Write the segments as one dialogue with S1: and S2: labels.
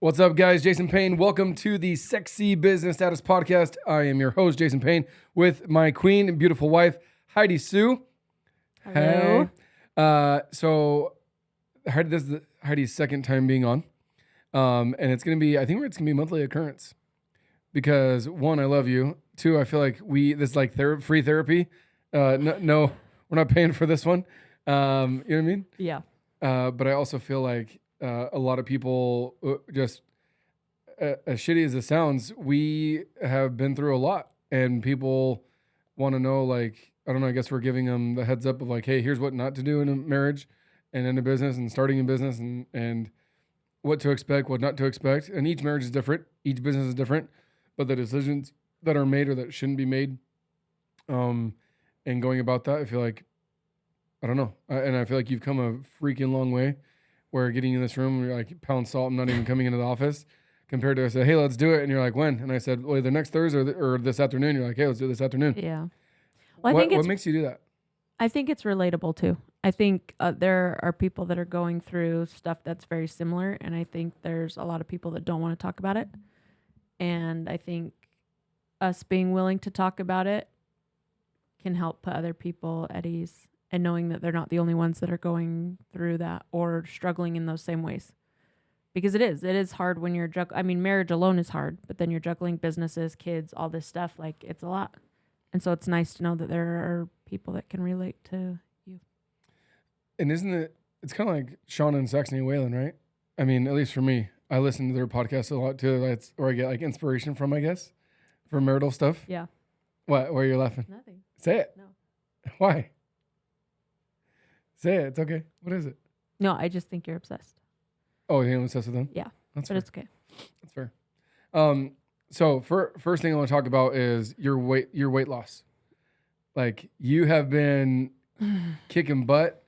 S1: What's up, guys? Jason Payne. Welcome to the Sexy Business Status Podcast. I am your host, Jason Payne, with my queen and beautiful wife, Heidi Sue.
S2: Hello.
S1: Hey. So Heidi, this is Heidi's second time being on. And it's going to be, I think it's going to be a monthly occurrence. Because one, I love you. Two, I feel like this is like free therapy. No, we're not paying for this one. You know what I mean?
S2: Yeah.
S1: But I also feel like a lot of people just, as shitty as it sounds, we have been through a lot, and people want to know, like, I don't know, I guess we're giving them the heads up of like, hey, here's what not to do in a marriage and in a business and starting a business and what to expect, what not to expect. And each marriage is different. Each business is different, but the decisions that are made or that shouldn't be made, and going about that, I feel like, I don't know. And I feel like you've come a freaking long way where getting in this room, you're like, pound salt, I'm not even coming into the office, compared to I said, hey, let's do it. And you're like, when? And I said, well, either next Thursday or this afternoon. You're like, hey, let's do it this afternoon.
S2: Yeah. Well,
S1: What makes you do that?
S2: I think it's relatable too. I think there are people that are going through stuff that's very similar, and I think there's a lot of people that don't want to talk about it. And I think us being willing to talk about it can help put other people at ease, and knowing that they're not the only ones that are going through that or struggling in those same ways. Because it is hard when you're marriage alone is hard, but then you're juggling businesses, kids, all this stuff. Like, it's a lot. And so it's nice to know that there are people that can relate to you.
S1: And it's kind of like Sean and Saxony Whalen, right? I mean, at least for me, I listen to their podcast a lot too. That's where I get like inspiration from, I guess, for marital stuff.
S2: Yeah.
S1: What? Why are you laughing?
S2: Nothing.
S1: Say it.
S2: No.
S1: Why? Say it. It's okay. What is it?
S2: No, I just think you're obsessed.
S1: Oh, you're obsessed with them?
S2: Yeah.
S1: That's
S2: but
S1: fair.
S2: it's okay.
S1: That's fair. So first thing I want to talk about is your weight loss. Like, you have been kicking butt,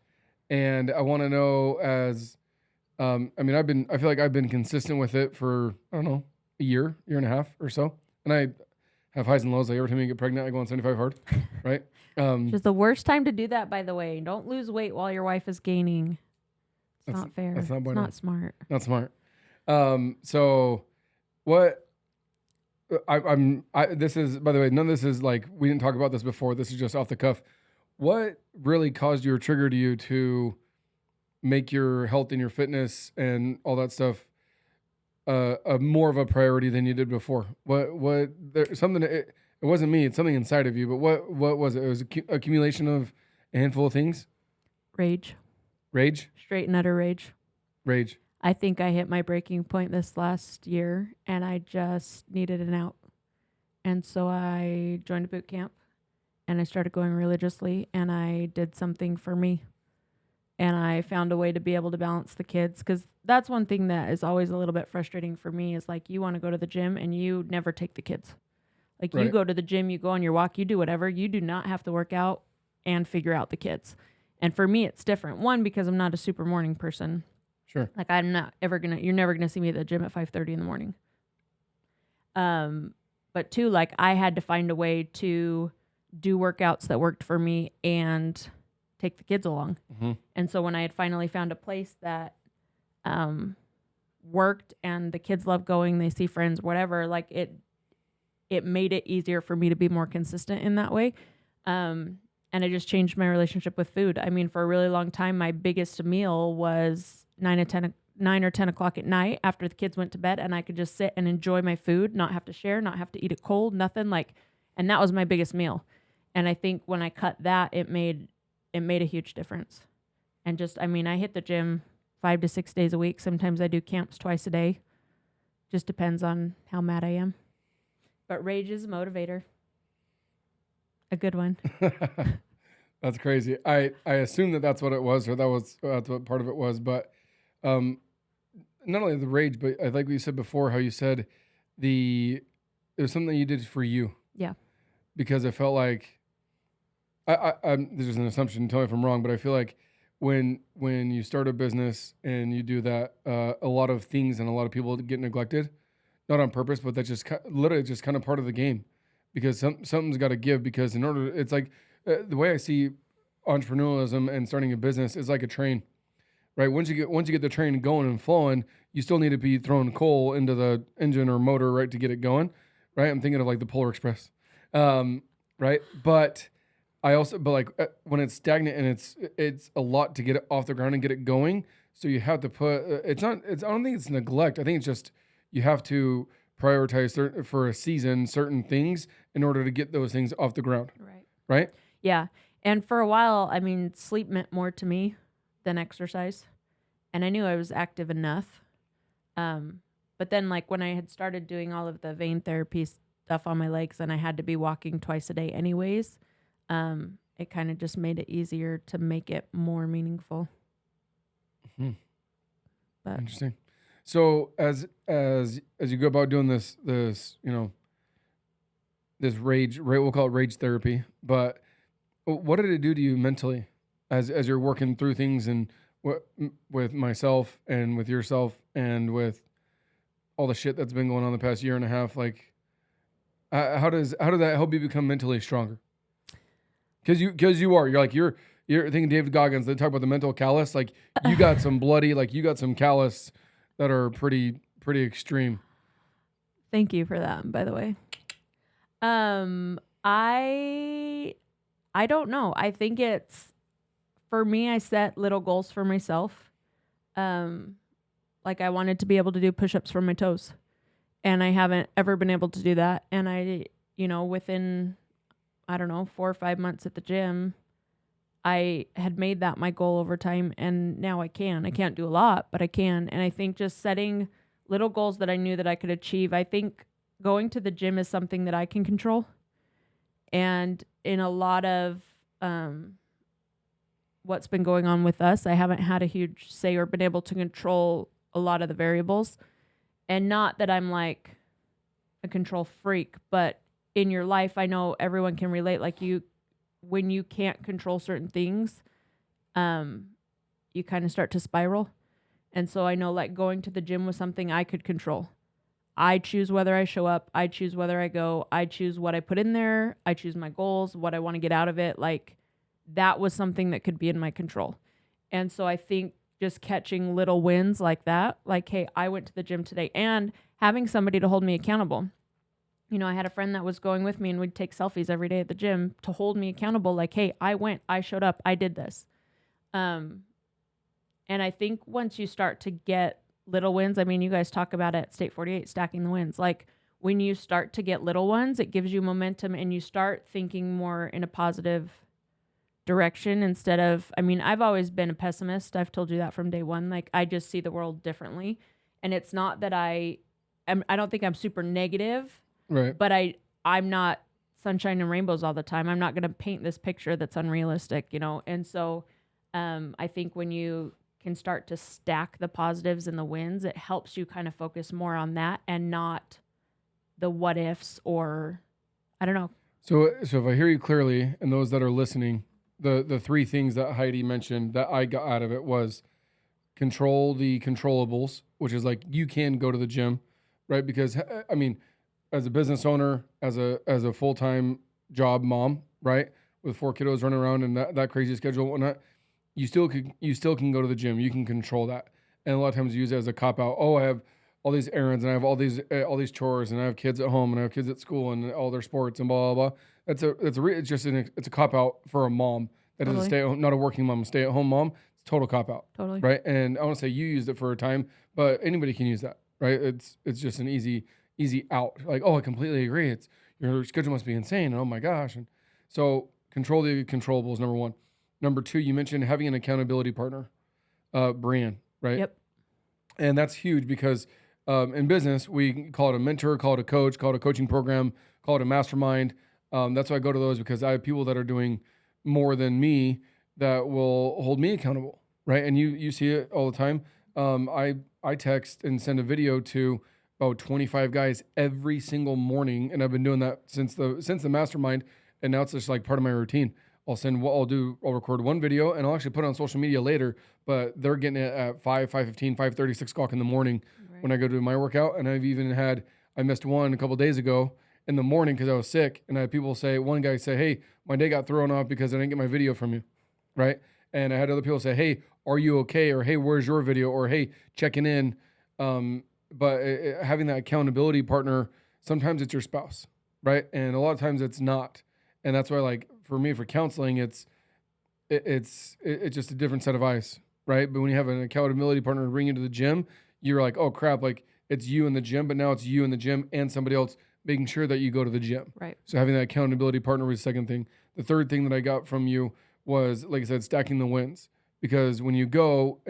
S1: and I want to know I feel like I've been consistent with it for, I don't know, a year and a half or so. And I have highs and lows. Like, every time you get pregnant, I go on 75 hard, right?
S2: Just the worst time to do that, by the way. Don't lose weight while your wife is gaining. It's not fair.
S1: That's not
S2: it's
S1: bueno.
S2: not smart.
S1: Not smart. So what this is, by the way, none of this is like, we didn't talk about this before. This is just off the cuff. What really caused you or triggered you to make your health and your fitness and all that stuff a more of a priority than you did before? It wasn't me, it's something inside of you, but what was it? It was accumulation of a handful of things?
S2: Rage. Straight and utter rage. I think I hit my breaking point this last year, and I just needed an out. And so I joined a boot camp, and I started going religiously, and I did something for me. And I found a way to be able to balance the kids, because that's one thing that is always a little bit frustrating for me, is like, you want to go to the gym and you never take the kids. Like, right. You go to the gym, you go on your walk, you do whatever. You do not have to work out and figure out the kids. And for me, it's different. One, because I'm not a super morning person.
S1: Sure.
S2: Like, you're never going to see me at the gym at 5:30 in the morning. But two, like, I had to find a way to do workouts that worked for me and take the kids along.
S1: Mm-hmm.
S2: And so when I had finally found a place that worked and the kids love going, they see friends, whatever, like, it made it easier for me to be more consistent in that way. And it just changed my relationship with food. I mean, for a really long time, my biggest meal was 9 or 10 o'clock at night after the kids went to bed, and I could just sit and enjoy my food, not have to share, not have to eat it cold, nothing, like, and that was my biggest meal. And I think when I cut that, it made a huge difference. And just, I mean, I hit the gym 5 to 6 days a week. Sometimes I do camps twice a day. Just depends on how mad I am. But rage is a motivator. A good one.
S1: That's crazy. I assume that's what it was, or that's what part of it was. But not only the rage, but I like what you said before, how you said it was something that you did for you.
S2: Yeah.
S1: Because it felt like, this is an assumption, tell me if I'm wrong, but I feel like when you start a business and you do that, a lot of things and a lot of people get neglected, not on purpose, but that's just literally just kind of part of the game. Because something's got to give, because in order, it's like the way I see entrepreneurialism and starting a business is like a train. right? Once you get the train going and flowing, you still need to be throwing coal into the engine or motor, right, to get it going, right? I'm thinking of like the Polar Express, right? But when it's stagnant and it's a lot to get it off the ground and get it going, so you have to put. It's not. It's I don't think it's neglect. I think it's just you have to prioritize for a season certain things in order to get those things off the ground,
S2: Right.
S1: right?
S2: Yeah. And for a while, I mean, sleep meant more to me than exercise. And I knew I was active enough. But then, like, when I had started doing all of the vein therapy stuff on my legs and I had to be walking twice a day anyways, it kind of just made it easier to make it more meaningful.
S1: Hmm.
S2: But
S1: Interesting. So as you go about doing this this rage, right? We'll call it rage therapy. But what did it do to you mentally as you're working through things and with myself and with yourself and with all the shit that's been going on the past year and a half? Like, how did that help you become mentally stronger? Because you're thinking David Goggins. They talk about the mental callus. Like you got some bloody, like you got some callus that are pretty extreme.
S2: thank you for that, by the way. I don't know. I think it's for me. I set little goals for myself. Like I wanted to be able to do push-ups from my toes, and I haven't ever been able to do that. And within I don't know 4 or 5 months at the gym, I had made that my goal over time, and now I can. I can't do a lot, but I can. And I think just setting little goals that I knew that I could achieve. I think going to the gym is something that I can control. And in a lot of what's been going on with us, I haven't had a huge say or been able to control a lot of the variables. And not that I'm like a control freak, but in your life, I know everyone can relate. Like when you can't control certain things, you kind of start to spiral. And so I know like going to the gym was something I could control. I choose whether I show up. I choose whether I go. I choose what I put in there. I choose my goals, what I want to get out of it. Like that was something that could be in my control. And so I think just catching little wins like that, like, hey, I went to the gym today, and having somebody to hold me accountable. I had a friend that was going with me and we'd take selfies every day at the gym to hold me accountable. Like, hey, I went, I showed up, I did this. And I think once you start to get little wins, I mean, you guys talk about it at State 48, stacking the wins. Like when you start to get little ones, it gives you momentum and you start thinking more in a positive direction instead of, I mean, I've always been a pessimist. I've told you that from day one. Like I just see the world differently. And it's not that I don't think I'm super negative.
S1: Right.
S2: But I'm not sunshine and rainbows all the time. I'm not going to paint this picture that's unrealistic, And so I think when you can start to stack the positives and the wins, it helps you kind of focus more on that and not the what ifs or I don't know.
S1: So if I hear you clearly, and those that are listening, the three things that Heidi mentioned that I got out of it was control the controllables, which is like you can go to the gym, right? Because I mean, as a business owner, as a full-time job mom, right, with 4 kiddos running around and that crazy schedule and whatnot, you still can go to the gym. You can control that. And a lot of times you use it as a cop out. Oh, I have all these errands and I have all these chores and I have kids at home and I have kids at school and all their sports and blah blah blah. It's a cop out for a mom that
S2: Totally.
S1: is a stay at home, not a working mom, a stay at home mom. It's a total cop out.
S2: Totally.
S1: Right. And I want to say you used it for a time, but anybody can use that. Right. It's just an easy out. Like, oh, I completely agree. It's your schedule must be insane. Oh my gosh. And so control the controllables, number one. Number two, you mentioned having an accountability partner, Brian, right?
S2: Yep.
S1: And that's huge because in business, we call it a mentor, call it a coach, call it a coaching program, call it a mastermind. That's why I go to those because I have people that are doing more than me that will hold me accountable, right? And you see it all the time. I text and send a video to about 25 guys every single morning, and I've been doing that since the mastermind, and now it's just like part of my routine. I'll record one video and I'll actually put it on social media later, but they're getting it at 5:15, 5:30, 6 o'clock in the morning when I go do my workout. And I missed one a couple days ago in the morning because I was sick. And I had one guy say, hey, my day got thrown off because I didn't get my video from you. Right. And I had other people say, hey, are you okay? Or, hey, where's your video? Or, hey, checking in. But having that accountability partner, sometimes it's your spouse, right? And a lot of times it's not. And that's why, like, for me, for counseling, it's just a different set of eyes, right? But when you have an accountability partner to bring you to the gym, you're like, oh crap, like it's you in the gym, but now it's you in the gym and somebody else making sure that you go to the gym.
S2: Right.
S1: So having that accountability partner was the second thing. The third thing that I got from you was, like I said, stacking the wins. Because when you go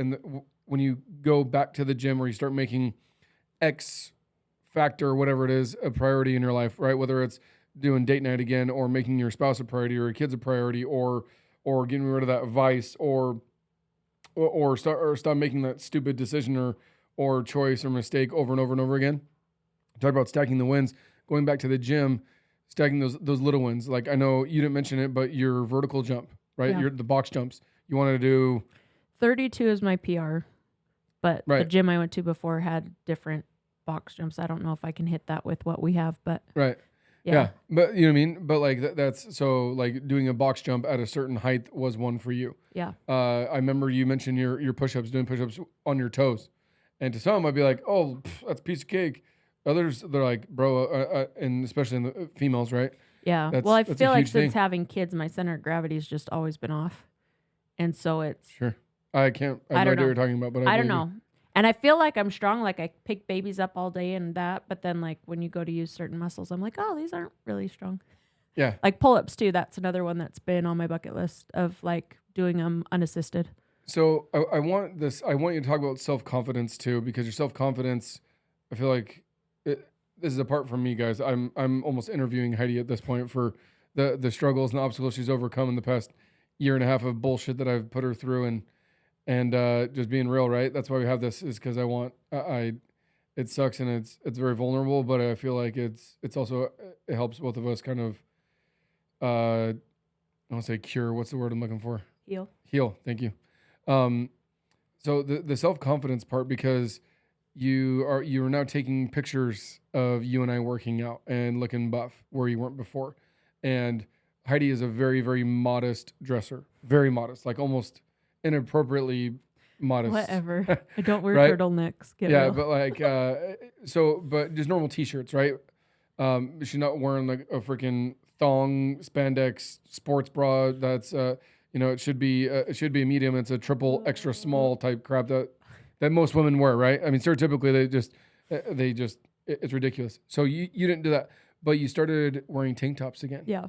S1: when you go back to the gym or you start making X factor or whatever it is a priority in your life, right? Whether it's doing date night again or making your spouse a priority or your kids a priority or getting rid of that vice or stop making that stupid decision or choice or mistake over and over and over again. Talk about stacking the wins, going back to the gym, stacking those little wins. Like I know you didn't mention it, but your vertical jump, right?
S2: Yeah.
S1: The box jumps. You wanted to do
S2: 32 is my PR, but the
S1: right.
S2: gym I went to before had different box jumps. I don't know if I can hit that with what we have, but
S1: Right. Yeah. But you know what I mean? But like that's so like doing a box jump at a certain height was one for you.
S2: Yeah.
S1: I remember you mentioned your push-ups, doing push-ups on your toes. And to some I'd be like, oh, that's a piece of cake. Others, they're like, bro, and especially in the females, right?
S2: Yeah.
S1: That's,
S2: well, I
S1: that's
S2: feel
S1: a
S2: like
S1: huge
S2: since
S1: thing.
S2: having kids, my center of gravity's just always been off. And so it's,
S1: Sure. I have
S2: I
S1: no
S2: don't
S1: idea what
S2: know.
S1: you're talking about, but
S2: I don't
S1: believe you.
S2: know. And I feel like I'm strong. Like I pick babies up all day and that. But then like when you go to use certain muscles, I'm like, oh, these aren't really strong.
S1: Yeah.
S2: Like pull-ups too. That's another one that's been on my bucket list of like doing them unassisted.
S1: So I want you to talk about self-confidence too, because your self-confidence, I feel like this is apart from me, guys. I'm almost interviewing Heidi at this point for the struggles and the obstacles she's overcome in the past year and a half of bullshit that I've put her through and just being real, right? That's why we have this, is because I want it sucks and it's very vulnerable, but I feel like it's also it helps both of us kind of I don't say cure. What's the word I'm looking for? Heal. Thank you. So the self-confidence part, because you are now taking pictures of you and I working out and looking buff where you weren't before. And Heidi is a very, very modest dresser. Very modest, like almost inappropriately modest.
S2: Whatever. I don't wear
S1: Right?
S2: turtlenecks. Get
S1: Yeah,
S2: real.
S1: but like but just normal t-shirts, right? She's not wearing like a freaking thong spandex sports bra that's it should be a medium. It's a triple extra small type crap that most women wear, right? I mean, stereotypically it's ridiculous. So you didn't do that, but you started wearing tank tops again.
S2: Yeah.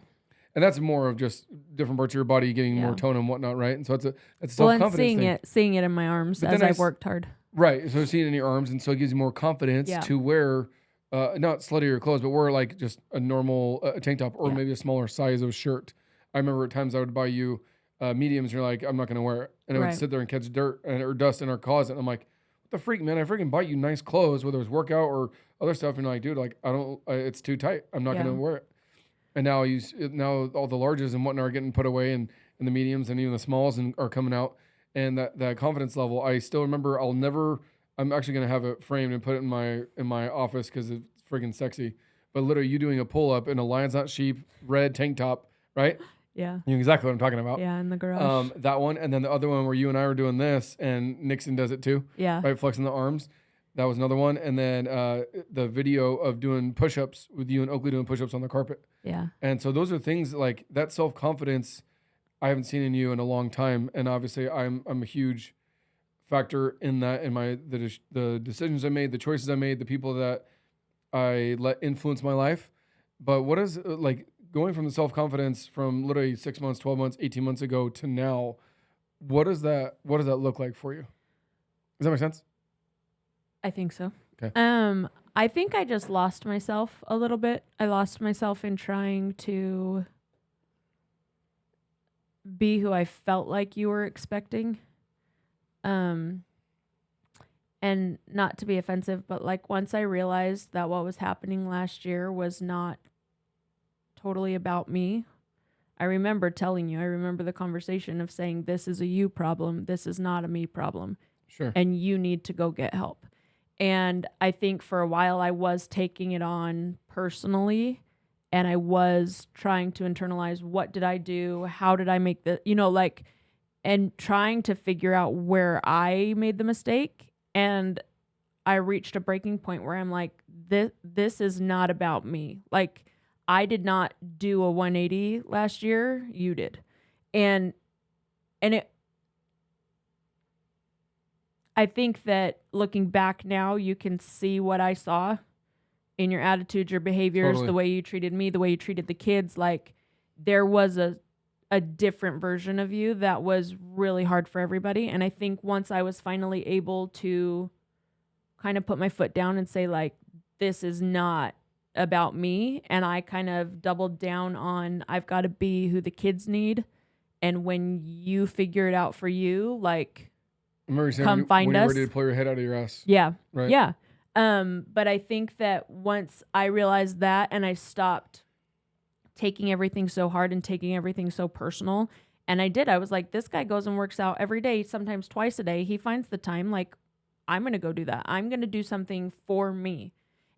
S1: And that's more of just different parts of your body getting more
S2: Yeah.
S1: tone and whatnot, right? And so that's a
S2: Well,
S1: self-confidence
S2: and
S1: thing.
S2: seeing it in my arms
S1: But
S2: as
S1: then
S2: I've worked hard.
S1: Right. So seeing it in your arms, and so it gives you more confidence
S2: Yeah.
S1: to wear, not sluttier clothes, but wear like just a normal tank top or
S2: Yeah.
S1: maybe a smaller size of shirt. I remember at times I would buy you mediums, and you're like, I'm not going to wear it. And I would
S2: Right.
S1: sit there and catch dirt or dust in our closet. And I'm like, what the freak, man? I freaking bought you nice clothes, whether it's workout or other stuff. And you're like, dude, like, I don't, it's too tight. I'm not going to wear it. And now now all the larges and whatnot are getting put away, and the mediums and even the smalls are coming out. And that confidence level, I still remember. I'm actually gonna have it framed and put it in my office because it's freaking sexy. But literally, you doing a pull up in a Lions Not Sheep red tank top, right?
S2: Yeah.
S1: You know exactly what I'm talking about.
S2: Yeah, in the garage.
S1: That one, and then the other one where you and I were doing this, and Nixon does it too.
S2: Yeah.
S1: Right, flexing the arms. That was another one, and then the video of doing push-ups with you and Oakley doing push-ups on the carpet.
S2: Yeah.
S1: And so those are things like that self-confidence I haven't seen in you in a long time. And obviously I'm a huge factor in that, in the decisions I made, the choices I made, the people that I let influence my life. But what is like going from the self-confidence from literally 6 months, 12 months, 18 months ago to now, what does that look like for you? Does that make sense?
S2: I think so.
S1: Okay.
S2: I think I just lost myself a little bit. I lost myself in trying to be who I felt like you were expecting. And not to be offensive, but like once I realized that what was happening last year was not totally about me, I remember telling you, I remember the conversation of saying, this is a you problem. This is not a me problem.
S1: Sure.
S2: And you need to go get help. And I think for a while I was taking it on personally, and I was trying to internalize, what did I do? How did I make the, and trying to figure out where I made the mistake. And I reached a breaking point where I'm like, this is not about me. Like, I did not do a 180 last year. You did. And I think that looking back now, you can see what I saw in your attitudes, your behaviors,
S1: Totally.
S2: the way you treated me, the way you treated the kids. Like, there was a different version of you that was really hard for everybody. And I think once I was finally able to kind of put my foot down and say, like, this is not about me, and I kind of doubled down on, I've got to be who the kids need. And when you figure it out for you, like,
S1: I remember you saying
S2: come find
S1: when you're
S2: us.
S1: ready to pull your head out of your ass.
S2: Yeah.
S1: Right.
S2: Yeah. But I think that once I realized that and I stopped taking everything so hard and taking everything so personal, and I was like, this guy goes and works out every day, sometimes twice a day. He finds the time. Like, I'm going to go do that. I'm going to do something for me.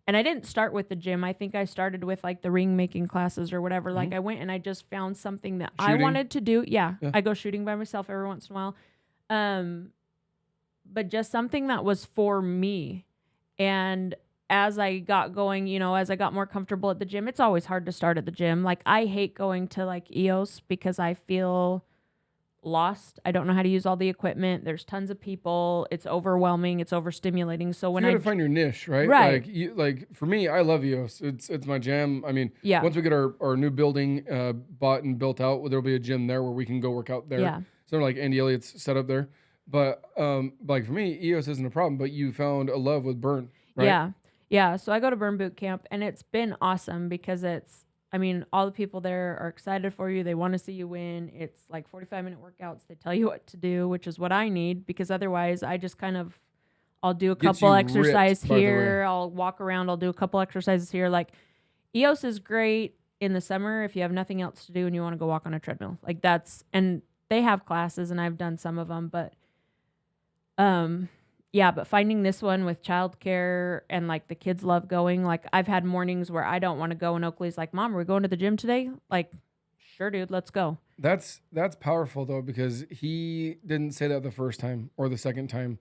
S2: And I didn't start with the gym. I think I started with like the ring making classes or whatever. Like, I went and I just found something that I
S1: Shooting.
S2: wanted to do. Yeah.
S1: Yeah.
S2: I go shooting by myself every once in a while. But just something that was for me. And as I got going, as I got more comfortable at the gym, it's always hard to start at the gym. Like, I hate going to like EOS because I feel lost. I don't know how to use all the equipment. There's tons of people. It's overwhelming. It's overstimulating. So when
S1: you
S2: I
S1: got to find your niche, right?
S2: Right.
S1: Like for me, I love EOS. It's my jam. I mean,
S2: Yeah.
S1: once we get our new building bought and built out, there'll be a gym there where we can go work out there.
S2: Yeah.
S1: Sort of like Andy Elliott's set up there. But like for me, EOS isn't a problem. But you found a love with Burn, right?
S2: Yeah. Yeah. So I go to Burn Boot Camp, and it's been awesome because all the people there are excited for you. They want to see you win. It's like 45-minute workouts. They tell you what to do, which is what I need, because otherwise I just I'll do a
S1: Gets
S2: couple
S1: you
S2: exercises
S1: ripped, by the
S2: here.
S1: way.
S2: I'll walk around. I'll do a couple exercises here. Like, EOS is great in the summer if you have nothing else to do and you want to go walk on a treadmill. Like, and they have classes, and I've done some of them, but yeah, but finding this one with childcare and like the kids love going. Like, I've had mornings where I don't want to go, and Oakley's like, "Mom, are we going to the gym today?" Like, sure, dude, let's go.
S1: That's powerful though, because he didn't say that the first time or the second time.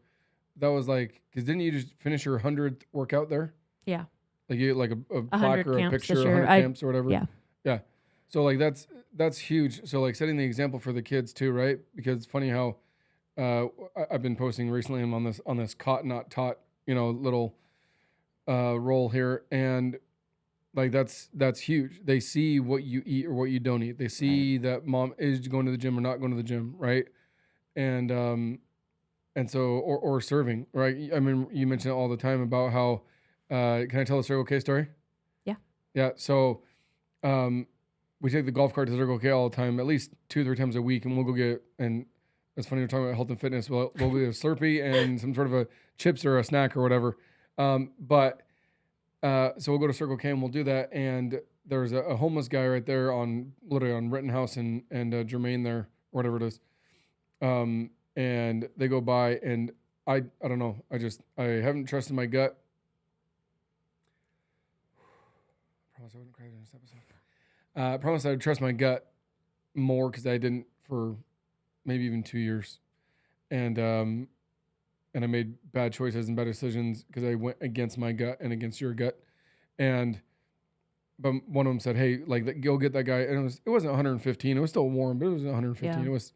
S1: That was like, because didn't you just finish your 100th workout there?
S2: Yeah.
S1: Like you like a
S2: 100
S1: plaque or a
S2: camps
S1: picture,
S2: this year.
S1: 100 camps or whatever.
S2: Yeah.
S1: Yeah. So like that's huge. So like setting the example for the kids too, right? Because it's funny how I've been posting recently. I'm on this caught not taught, little roll here, and like that's huge. They see what you eat or what you don't eat. They see that mom is going to the gym or not going to the gym, right? And so or serving, right? I mean, you mention it all the time about how can I tell a Circle K story?
S2: Yeah.
S1: Yeah. So we take the golf cart to Circle K all the time, at least 2-3 times a week, and we'll go get, and it's funny we're talking about health and fitness. We'll get a Slurpee and some sort of a chips or a snack or whatever. So we'll go to Circle K and we'll do that. And there's a homeless guy right there literally on Rittenhouse and Germain there, or whatever it is. And they go by, and I don't know. I haven't trusted my gut. I promise I wouldn't cry in this episode. I promise I'd trust my gut more, because I didn't for maybe even 2 years. And I made bad choices and bad decisions because I went against my gut and against your gut. But one of them said, "Hey, like, go get that guy." And it wasn't 115. It was still warm, but it was 115.
S2: Yeah.
S1: It was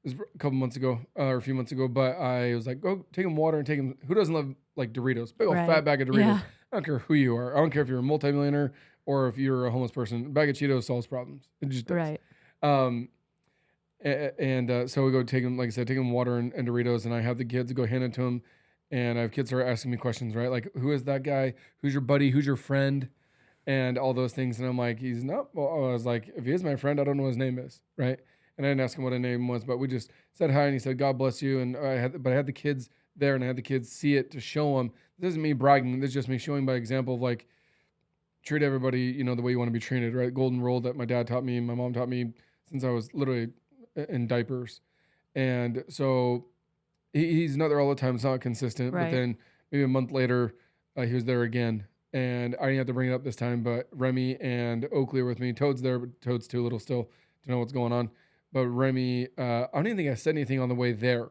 S1: a couple months ago or a few months ago. But I was like, "Go take him water and take him." Who doesn't love like Doritos? Big old fat bag of Doritos.
S2: Yeah.
S1: I don't care who you are. I don't care if you're a multimillionaire or if you're a homeless person. A bag of Cheetos solves problems. It just does.
S2: Right.
S1: So we go take him, like I said, take him water and Doritos, and I have the kids go hand it to him, and I have kids start asking me questions, right? Like, who is that guy? Who's your buddy? Who's your friend? And all those things. And I'm like, he's not. Well, I was like, if he is my friend, I don't know what his name is, right? And I didn't ask him what his name was, but we just said hi, and he said, "God bless you." And I had the kids there, and I had the kids see it to show them. This isn't me bragging. This is just me showing by example of like, treat everybody, the way you want to be treated, right? Golden rule that my dad taught me, my mom taught me since I was literally in diapers. And so he's not there all the time. It's not consistent.
S2: Right.
S1: But then maybe a month later, he was there again. And I didn't have to bring it up this time, but Remy and Oakley are with me. Toad's there, but Toad's too little still to know what's going on. but Remy, I don't even think I said anything on the way there.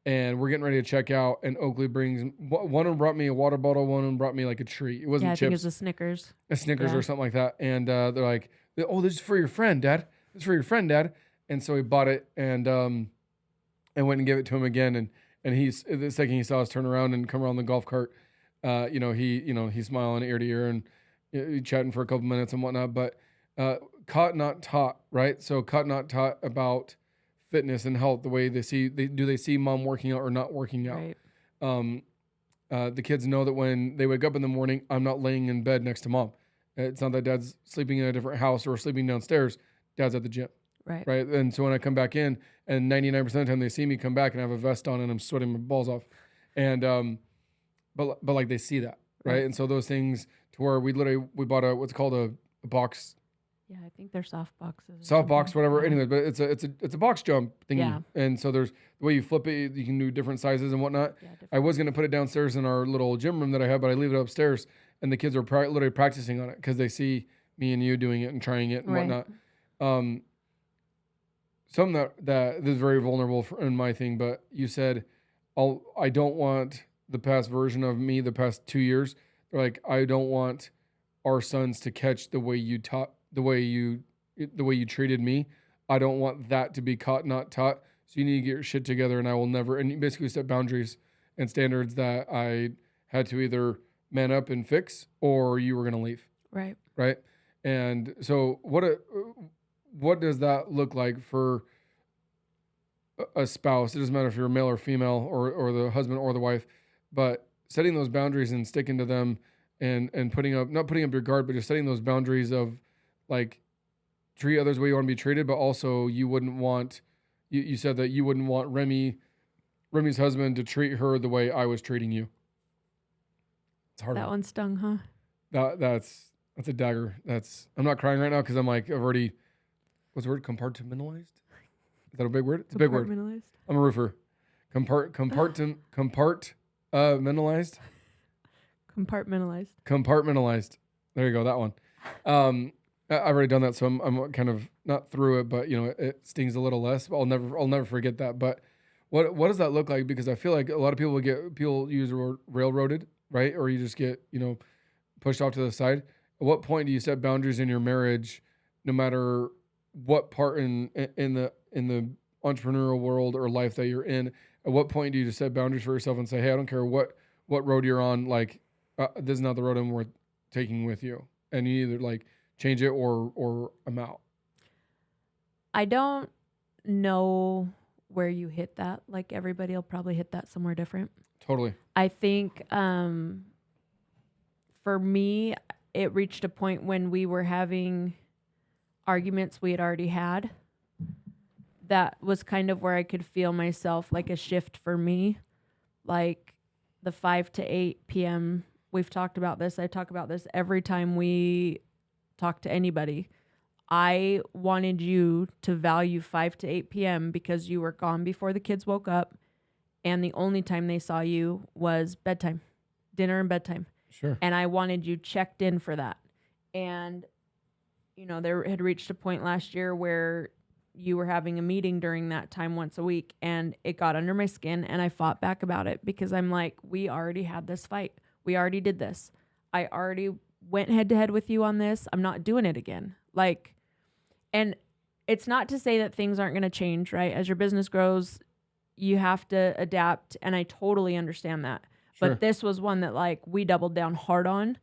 S1: And we're getting ready to check out, and Oakley brings one of them brought me a water bottle, one of them brought me like a treat. It
S2: Yeah,
S1: wasn't
S2: I think it's
S1: chips,
S2: a Snickers.
S1: a Snickers
S2: Yeah.
S1: or something like that. And they're like, "Oh, this is for your friend, Dad. This is for your friend, Dad." And so he bought it and went and gave it to him again. And he's the second he saw us turn around and come around the golf cart, he's smiling ear to ear and chatting for a couple minutes and whatnot. But caught not taught, right? So caught not taught about fitness and health the way they see mom working out or not working out.
S2: Right.
S1: Um, the kids know that when they wake up in the morning, I'm not laying in bed next to mom. It's not that dad's sleeping in a different house or sleeping downstairs. Dad's at the gym.
S2: Right.
S1: Right. And so when I come back in, and 99% of the time they see me come back and I have a vest on and I'm sweating my balls off. And, but like they see that. Right. And so those things to where we bought what's called a box.
S2: Yeah, I think they're soft boxes.
S1: Soft box, whatever.
S2: Yeah.
S1: Anyway, but it's a box jump thingy.
S2: Yeah.
S1: And so there's the way you flip it, you can do different sizes and whatnot.
S2: Yeah,
S1: I was going to put it downstairs in our little gym room that I have, but I leave it upstairs and the kids are literally practicing on it because they see me and you doing it and trying it and
S2: Right.
S1: whatnot. Something that is very vulnerable in my thing, but you said, I don't want the past version of me, the past 2 years. They're like, I don't want our sons to catch the way you taught, the way you treated me. I don't want that to be caught, not taught. So you need to get your shit together, and I will never. And you basically set boundaries and standards that I had to either man up and fix, or you were going to leave.
S2: Right.
S1: Right. And so what does that look like for a spouse? It doesn't matter if you're male or female or the husband or the wife, but setting those boundaries and sticking to them and not putting up your guard, but just setting those boundaries of like treat others the way you want to be treated, but also you wouldn't want, you said that you wouldn't want Remy's husband to treat her the way I was treating you. It's hard.
S2: That one stung, huh?
S1: That's a dagger. I'm not crying right now because I'm like, I've already, what's the word? Compartmentalized? Is that a big word? It's a big word. I'm a roofer. Compartmentalized. Compartmentalized. There you go. That one. I've already done that, so I'm kind of not through it, but it stings a little less. I'll never forget that. But what does that look like? Because I feel like a lot of people use the word railroaded, right? Or you just get pushed off to the side. At what point do you set boundaries in your marriage, no matter what part in the entrepreneurial world or life that you're in? At what point do you just set boundaries for yourself and say, hey, I don't care what road you're on, like this is not the road I'm worth taking with you, and you either like change it or I'm out.
S2: I don't know where you hit that. Like everybody will probably hit that somewhere different.
S1: Totally.
S2: I think for me, it reached a point when we were having arguments we had already had. That was kind of where I could feel myself, like a shift for me. Like the 5 to 8 p.m. We've talked about this. I talk about this every time we talk to anybody. I wanted you to value 5 to 8 p.m. because you were gone before the kids woke up. And the only time they saw you was bedtime, dinner and bedtime.
S1: Sure.
S2: And I wanted you checked in for that. And, there had reached a point last year where you were having a meeting during that time once a week, and it got under my skin, and I fought back about it because I'm like, we already had this fight. We already did this. I already went head to head with you on this. I'm not doing it again. Like, and it's not to say that things aren't going to change, right? As your business grows, you have to adapt, and I totally understand that.
S1: Sure.
S2: But this was one that like we doubled down hard on,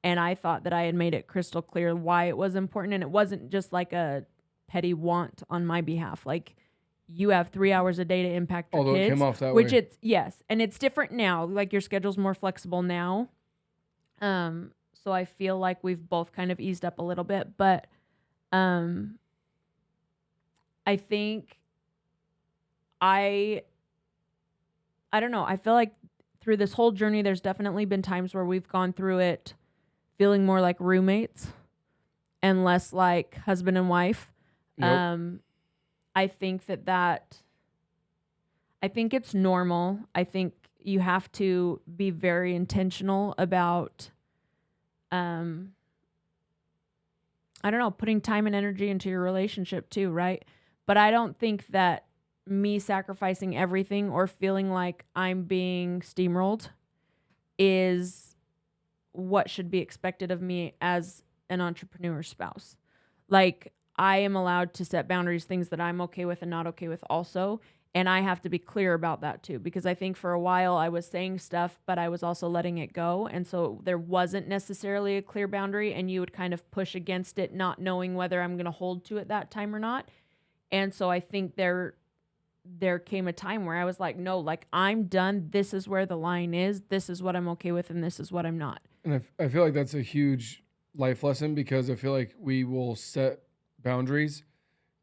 S2: and I thought that I had made it crystal clear why it was important, and it wasn't just like a petty want on my behalf. Like, you have 3 hours a day to impact your
S1: Although
S2: kids.
S1: it came off that
S2: which
S1: way.
S2: it's, yes, and it's different now. Like, your schedule's more flexible now. So I feel like we've both kind of eased up a little bit, but I think I don't know. I feel like through this whole journey, there's definitely been times where we've gone through it feeling more like roommates and less like husband and wife.
S1: Yep.
S2: I think I think it's normal. I think you have to be very intentional about, I don't know, putting time and energy into your relationship too, right? But I don't think that me sacrificing everything or feeling like I'm being steamrolled is what should be expected of me as an entrepreneur spouse. Like, I am allowed to set boundaries, things that I'm okay with and not okay with also. And I have to be clear about that too, because I think for a while I was saying stuff, but I was also letting it go. And so there wasn't necessarily a clear boundary, and you would kind of push against it, not knowing whether I'm going to hold to it that time or not. And so I think there came a time where I was like, no, like, I'm done. This is where the line is. This is what I'm okay with, and this is what I'm not.
S1: And I feel like that's a huge life lesson, because I feel like we will set boundaries,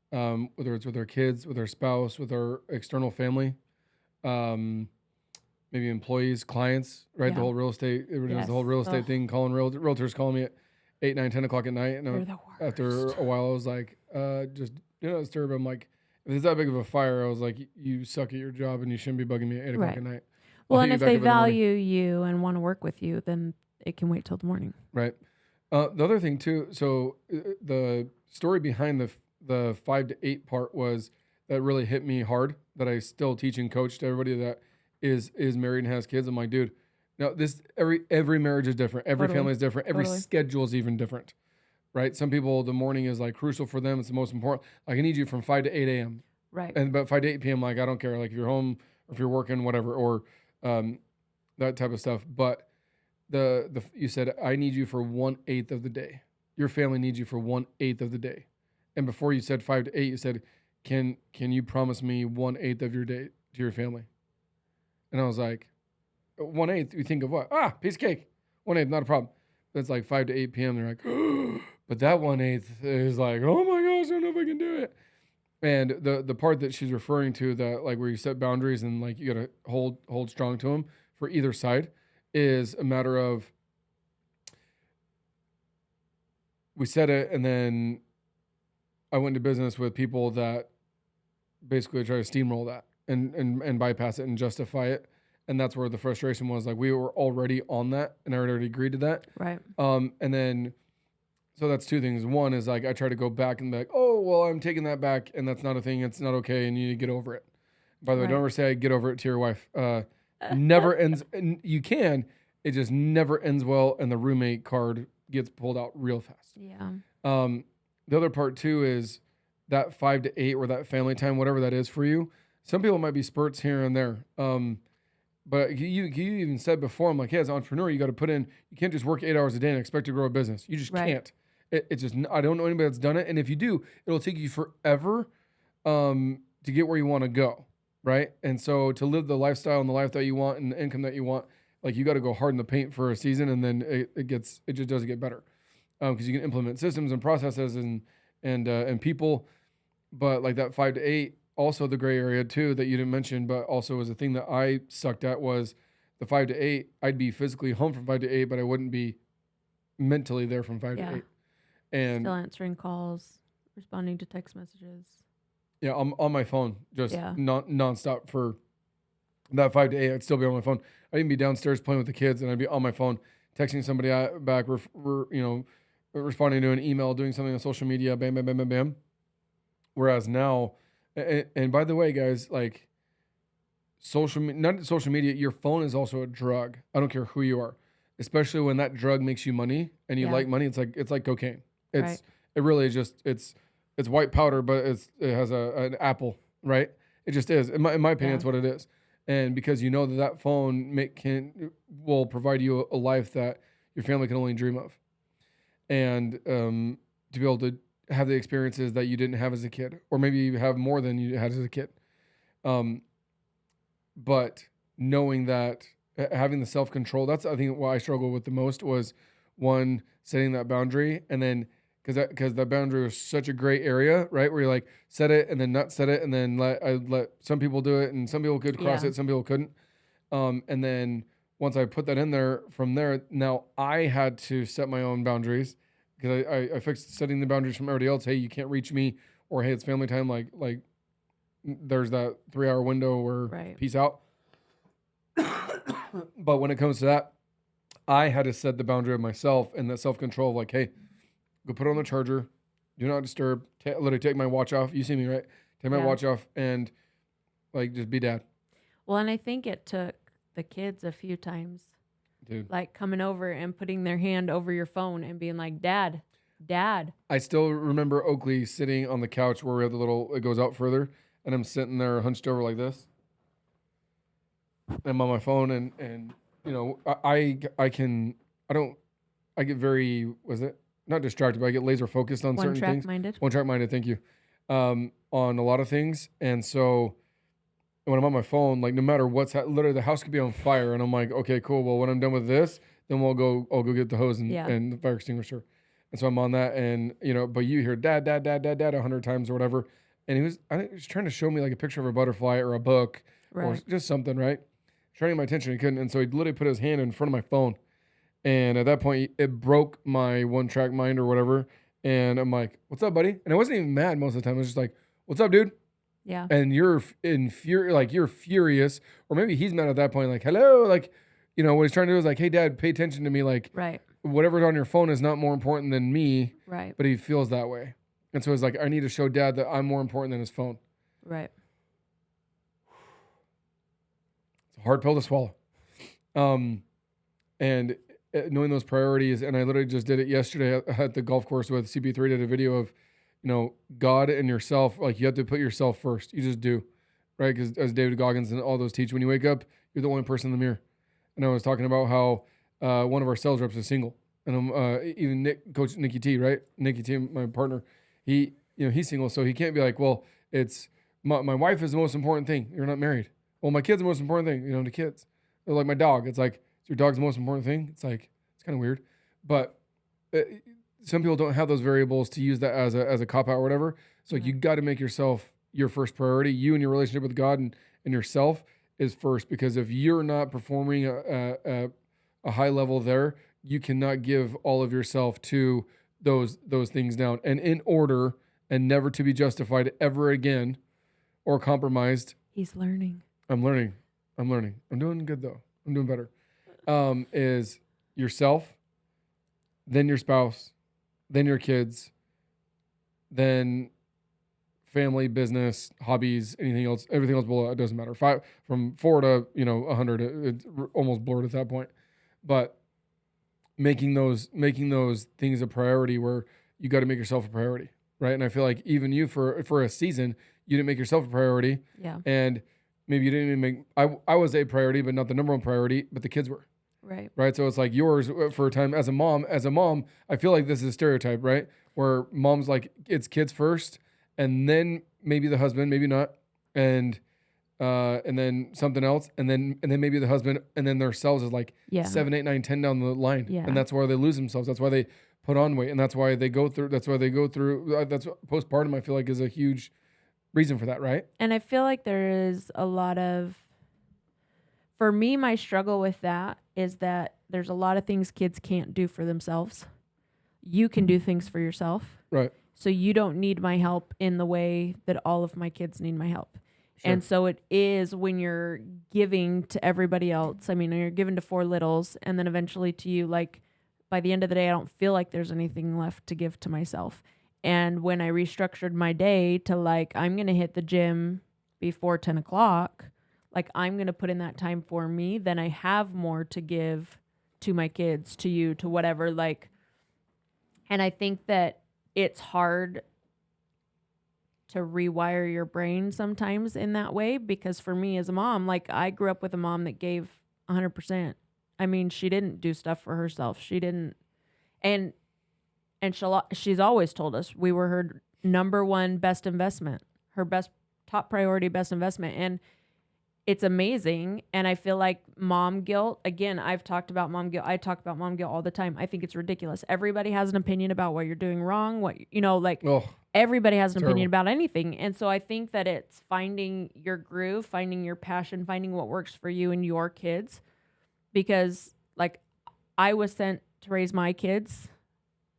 S1: whether it's with our kids, with our spouse, with our external family, um, maybe employees, clients, right? The
S2: Yeah.
S1: whole real estate,
S2: Yes.
S1: the whole real estate
S2: Ugh.
S1: thing, calling realtors calling me at 8, 9, 10 o'clock at night. And
S2: They're the
S1: after
S2: worst.
S1: a while, I was like, just, disturb. I'm like, if it's that big of a fire, I was like, you suck at your job and you shouldn't be bugging me at 8 o'clock
S2: Right.
S1: at night.
S2: Well,
S1: I'll
S2: and
S1: hit you
S2: if
S1: back
S2: they
S1: up in the morning.
S2: value you and want to work with you, then it can wait till the morning.
S1: Right. The other thing too, so the story behind the 5 to 8 part was that really hit me hard, that I still teach and coach to everybody that is married and has kids. I'm like, dude, now this every marriage is different. Every
S2: Totally.
S1: family is different. Every
S2: Totally.
S1: schedule is even different. Right? Some people, the morning is like crucial for them. It's the most important. Like, I need you from 5 to 8 a.m.
S2: Right.
S1: And but 5 to 8 p.m. like, I don't care. Like, if you're home or if you're working, whatever, or that type of stuff. But you said, I need you for 1/8 of the day. Your family needs you for 1/8 of the day. And before you said 5 to 8, you said, can you promise me 1/8 of your day to your family? And I was like, 1/8, you think of what? Piece of cake. 1/8, not a problem. But it's like 5 to 8 p.m. They're like, but that 1/8 is like, oh my gosh, I don't know if I can do it. And the part that she's referring to, that like where you set boundaries and like you gotta hold strong to them for either side, is a matter of, we said it, and then I went into business with people that basically try to steamroll that and bypass it and justify it. And that's where the frustration was. Like, we were already on that, and I already agreed to that.
S2: Right.
S1: And then, so that's two things. One is like, I try to go back and be like, oh, well, I'm taking that back, and that's not a thing. It's not okay, and you need to get over it. By the way,
S2: Right.
S1: don't ever say get over it to your wife. Never ends. And you can. It just never ends well, and the roommate card gets pulled out real fast.
S2: Yeah.
S1: The other part too is that 5 to 8, or that family time, whatever that is for you. Some people might be spurts here and there. But you even said before, I'm like, hey, as an entrepreneur, you got to put in, you can't just work 8 hours a day and expect to grow a business. You just
S2: Right.
S1: can't. It's just, I don't know anybody that's done it. And if you do, it'll take you forever to get where you want to go. Right. And so to live the lifestyle and the life that you want and the income that you want, like, you got to go hard in the paint for a season, and then it just doesn't get better. Because you can implement systems and processes and people. But like that 5 to 8, also the gray area too that you didn't mention, but also was a thing that I sucked at, was the 5 to 8. I'd be physically home from 5 to 8, but I wouldn't be mentally there from 5
S2: Yeah.
S1: to 8. And
S2: Still answering calls, responding to text messages.
S1: yeah, I'm on my phone just
S2: Yeah.
S1: nonstop for that 5 to 8. I'd still be on my phone. I'd even be downstairs playing with the kids, and I'd be on my phone texting somebody back, responding to an email, doing something on social media, bam, bam, bam, bam, bam. Whereas now, and by the way, guys, like, not social media, your phone is also a drug. I don't care who you are, especially when that drug makes you money and you
S2: Yeah.
S1: like money. It's like cocaine.
S2: Right.
S1: It really is just, it's white powder, but it has an apple, right? It just is. In my opinion,
S2: Yeah.
S1: it's what it is. And because you know that phone will provide you a life that your family can only dream of, and to be able to have the experiences that you didn't have as a kid, or maybe you have more than you had as a kid. But knowing that, having the self-control, that's, I think, what I struggled with the most, was one, setting that boundary, and then because that boundary was such a gray area, right? Where you're like, set it and then not set it, and then let some people do it, and some people could cross
S2: Yeah.
S1: it, some people couldn't. And then once I put that in there, from there, now I had to set my own boundaries, because I fixed setting the boundaries from everybody else. Hey, you can't reach me, or hey, it's family time. Like there's that 3-hour window where
S2: Right.
S1: peace out. But when it comes to that, I had to set the boundary of myself and that self-control of like, hey, go put it on the charger, do not disturb, literally take my watch off. You see me, right? take my
S2: Yeah.
S1: watch off, and like just be dad,
S2: Well, and I think it took the kids a few times,
S1: dude.
S2: like coming over and putting their hand over your phone and being like, Dad, Dad.
S1: I still remember Oakley sitting on the couch where we have the little, it goes out further, and I'm sitting there hunched over like this. I'm on my phone, and you know, I get very, was it not distracted, but I get laser focused on
S2: One
S1: certain
S2: track
S1: things.
S2: minded.
S1: One track minded, thank you. On a lot of things, and so when I'm on my phone, like no matter literally the house could be on fire, and I'm like, okay, cool. Well, when I'm done with this, then I'll go get the hose
S2: Yeah.
S1: and the fire extinguisher. And so I'm on that, and you know, but you hear dad, dad, dad, dad, dad 100 times or whatever, and I think he was trying to show me like a picture of a butterfly or a book or
S2: Right.
S1: just something, right? Trying to get my attention, he couldn't, and so he literally put his hand in front of my phone, and at that point, it broke my one track mind or whatever, and I'm like, "What's up, buddy?" And I wasn't even mad most of the time. I was just like, "What's up, dude?"
S2: Yeah.
S1: And like you're furious, or maybe he's mad at that point, like, "Hello," like, you know, what he's trying to do is like, "Hey, dad, pay attention to me," like
S2: Right.
S1: whatever's on your phone is not more important than me,
S2: Right.
S1: but he feels that way. And so it's like, I need to show dad that I'm more important than his phone.
S2: Right.
S1: It's a hard pill to swallow. And knowing those priorities, and I literally just did it yesterday at the golf course with CP3, did a video of, you know, God and yourself. Like you have to put yourself first. You just do, right? Because as David Goggins and all those teach, when you wake up, you're the only person in the mirror. And I was talking about how one of our sales reps is single, and even Coach Nikki T, right? Nikki T, my partner, he's single, so he can't be like, well, it's my wife is the most important thing. You're not married. Well, my kid's the most important thing. You know, the kids. They're like my dog. It's like your dog's the most important thing. It's like it's kind of weird, but some people don't have those variables to use that as a cop out or whatever. So like you got to make yourself your first priority. You and your relationship with God and yourself is first, because if you're not performing a high level there, you cannot give all of yourself to those things down and in order, and never to be justified ever again or compromised.
S2: He's learning.
S1: I'm learning. I'm doing good though. I'm doing better. Is yourself, then your spouse, then your kids, then family, business, hobbies, anything else, everything else below it doesn't matter. From 4 to 100, it's almost blurred at that point. But making those things a priority, where you got to make yourself a priority, right? And I feel like even you for a season, you didn't make yourself a priority.
S2: Yeah.
S1: And maybe you didn't even make. I was a priority, but not the number one priority. But the kids were.
S2: Right.
S1: Right. So it's like yours for a time as a mom. I feel like this is a stereotype, right? Where mom's like, it's kids first, and then maybe the husband, maybe not, and then something else, and then maybe the husband, and then themselves is like 7, 8, 9, 10 down the line.
S2: Yeah.
S1: And that's why they lose themselves. That's why they put on weight, and that's why they go through. That's what postpartum, I feel like, is a huge reason for that, right?
S2: And I feel like there is a lot of, for me, my struggle with that is that there's a lot of things kids can't do for themselves. You can do things for yourself.
S1: Right.
S2: So you don't need my help in the way that all of my kids need my help.
S1: Sure.
S2: And so it is when you're giving to everybody else. I mean, you're giving to 4 littles, and then eventually to you, like by the end of the day, I don't feel like there's anything left to give to myself. And when I restructured my day to like, I'm going to hit the gym before 10 o'clock, like I'm going to put in that time for me, then I have more to give to my kids, to you, to whatever. Like, and I think that it's hard to rewire your brain sometimes in that way, because for me as a mom, like I grew up with a mom that gave 100%. I mean, she didn't do stuff for herself. She didn't. And she's always told us we were her number one best investment, her top priority, best investment. And it's amazing. And I feel like mom guilt, again, I've talked about mom guilt. I talk about mom guilt all the time. I think it's ridiculous. Everybody has an opinion about what you're doing wrong. Everybody has an opinion about anything. And so I think that it's finding your groove, finding your passion, finding what works for you and your kids. Because like I was sent to raise my kids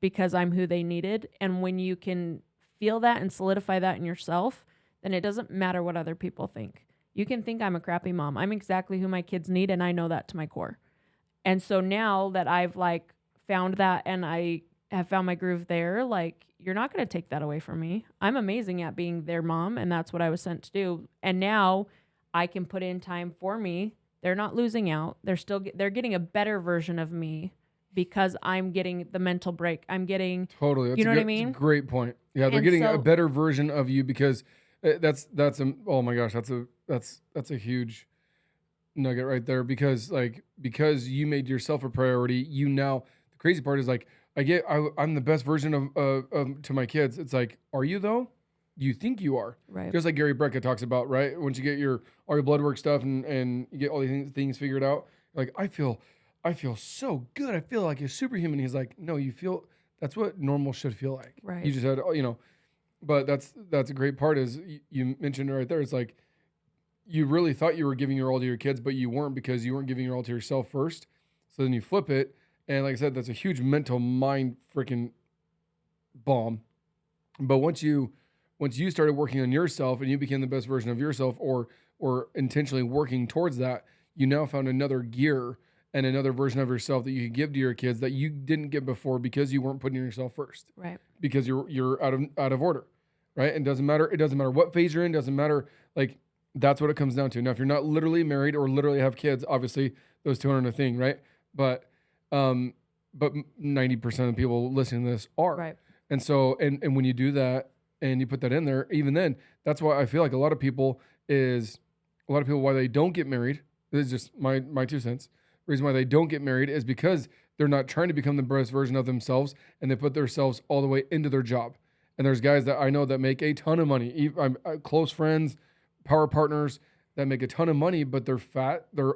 S2: because I'm who they needed. And when you can feel that and solidify that in yourself, then it doesn't matter what other people think. You can think I'm a crappy mom. I'm exactly who my kids need, and I know that to my core. And so now that I've like found that, and I have found my groove there, like you're not going to take that away from me. I'm amazing at being their mom, and that's what I was sent to do. And now I can put in time for me. They're not losing out. They're getting a better version of me because I'm getting the mental break. I'm getting,
S1: Totally.
S2: you know what I
S1: That's a
S2: mean?
S1: great point. Yeah, they're
S2: And
S1: getting a
S2: so,
S1: better version of you because oh my gosh, that's a huge nugget right there because you made yourself a priority. You now the crazy part is like I'm the best version of to my kids. It's like, are you though? You think you are.
S2: right.
S1: Just like Gary Brecka talks about, right? Once you get all your blood work stuff and you get all these things figured out, like I feel so good. I feel like a superhuman. He's like, no, you feel that's what normal should feel like.
S2: Right.
S1: You just had, but that's a great part is you mentioned it right there. It's like you really thought you were giving your all to your kids, but you weren't because you weren't giving your all to yourself first. So then you flip it, and like I said, that's a huge mental mind freaking bomb. But once you started working on yourself and you became the best version of yourself, or intentionally working towards that, you now found another gear and another version of yourself that you could give to your kids that you didn't get before because you weren't putting yourself first.
S2: Right.
S1: Because you're out of order, right? And it doesn't matter what phase you're in, doesn't matter like that's what it comes down to. Now, if you're not literally married or literally have kids, obviously those two aren't a thing, right? Um, but 90% of the people listening to this are.
S2: Right.
S1: And so, and when you do that and you put that in there, even then, that's why I feel like a lot of people why they don't get married. This is just my 2 cents. Reason why they don't get married is because they're not trying to become the best version of themselves, and they put themselves all the way into their job. And there's guys that I know that make a ton of money. I'm close friends, power partners that make a ton of money, but they're fat, they're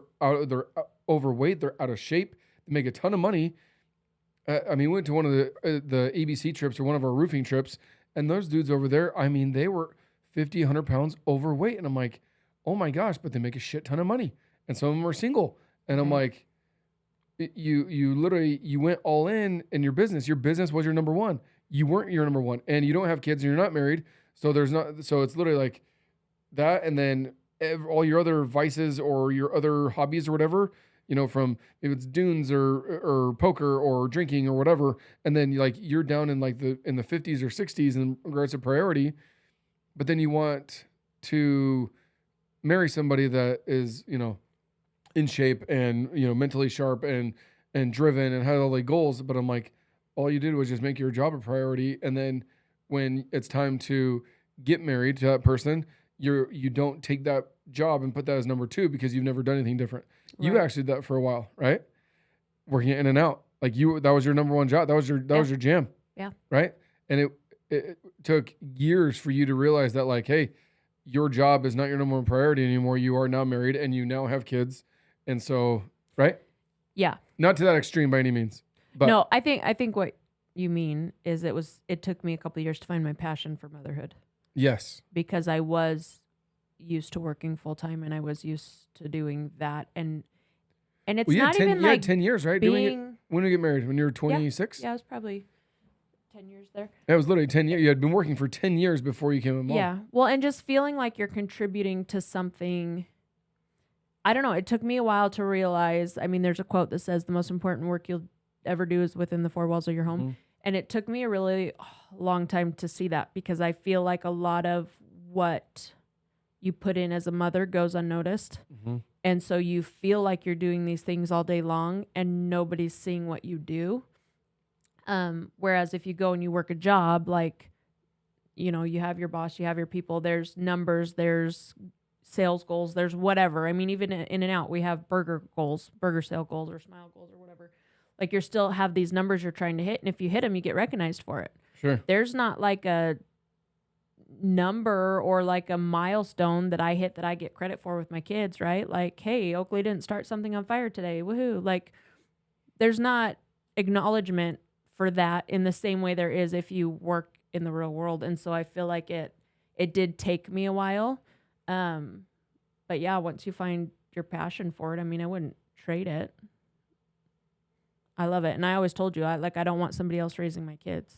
S1: overweight, they're out of shape. They make a ton of money. We went to one of the ABC trips or one of our roofing trips, and those dudes over there, I mean, they were 50, 100 pounds overweight. And I'm like, oh my gosh, but they make a shit ton of money. And some of them are single. And I'm like, you literally, you went all in your business. Your business was your number one. You weren't your number one. And you don't have kids and you're not married. So it's literally like that. And then all your other vices or your other hobbies or whatever, from if it's dunes or poker or drinking or whatever, and then you're down in in the 50s or 60s in regards to priority, but then you want to marry somebody that is in shape and mentally sharp and driven and had all the goals, but I'm like, all you did was just make your job a priority, and then when it's time to get married to that person, you don't take that job and put that as number two because you've never done anything different. Right. You actually did that for a while, right? Working in and out. That was your number one job. That was your jam.
S2: Yeah.
S1: Right? And it took years for you to realize that hey, your job is not your number one priority anymore. You are now married and you now have kids. And so, right?
S2: Yeah.
S1: Not to that extreme by any means. But
S2: no, I think what you mean is it took me a couple of years to find my passion for motherhood.
S1: Yes.
S2: Because I was used to working full time and I was used to doing that, and it's not even
S1: you had 10 years, right? Doing it. When did you get married? When you were 26?
S2: Yeah, it was probably 10 years there.
S1: It was literally 10 years. You had been working for 10 years before you became a mom.
S2: Yeah. Well, and just feeling like you're contributing to something. I don't know. It took me a while to realize. I mean, there's a quote that says the most important work you'll ever do is within the four walls of your home. Mm-hmm. And it took me a really long time to see that because I feel like a lot of what you put in as a mother goes unnoticed. Mm-hmm. And so you feel like you're doing these things all day long and nobody's seeing what you do. Whereas if you go and you work a job, you have your boss, you have your people, there's numbers, there's sales goals, there's whatever. I mean, even in and out, we have burger sale goals or smile goals or whatever. You still have these numbers you're trying to hit. And if you hit them, you get recognized for it.
S1: Sure.
S2: There's not a number or a milestone that I hit that I get credit for with my kids, right? Hey, Oakley didn't start something on fire today. Woohoo. There's not acknowledgement for that in the same way there is if you work in the real world. And so I feel like it did take me a while. But yeah, once you find your passion for it, I mean, I wouldn't trade it. I love it. And I always told you, I don't want somebody else raising my kids.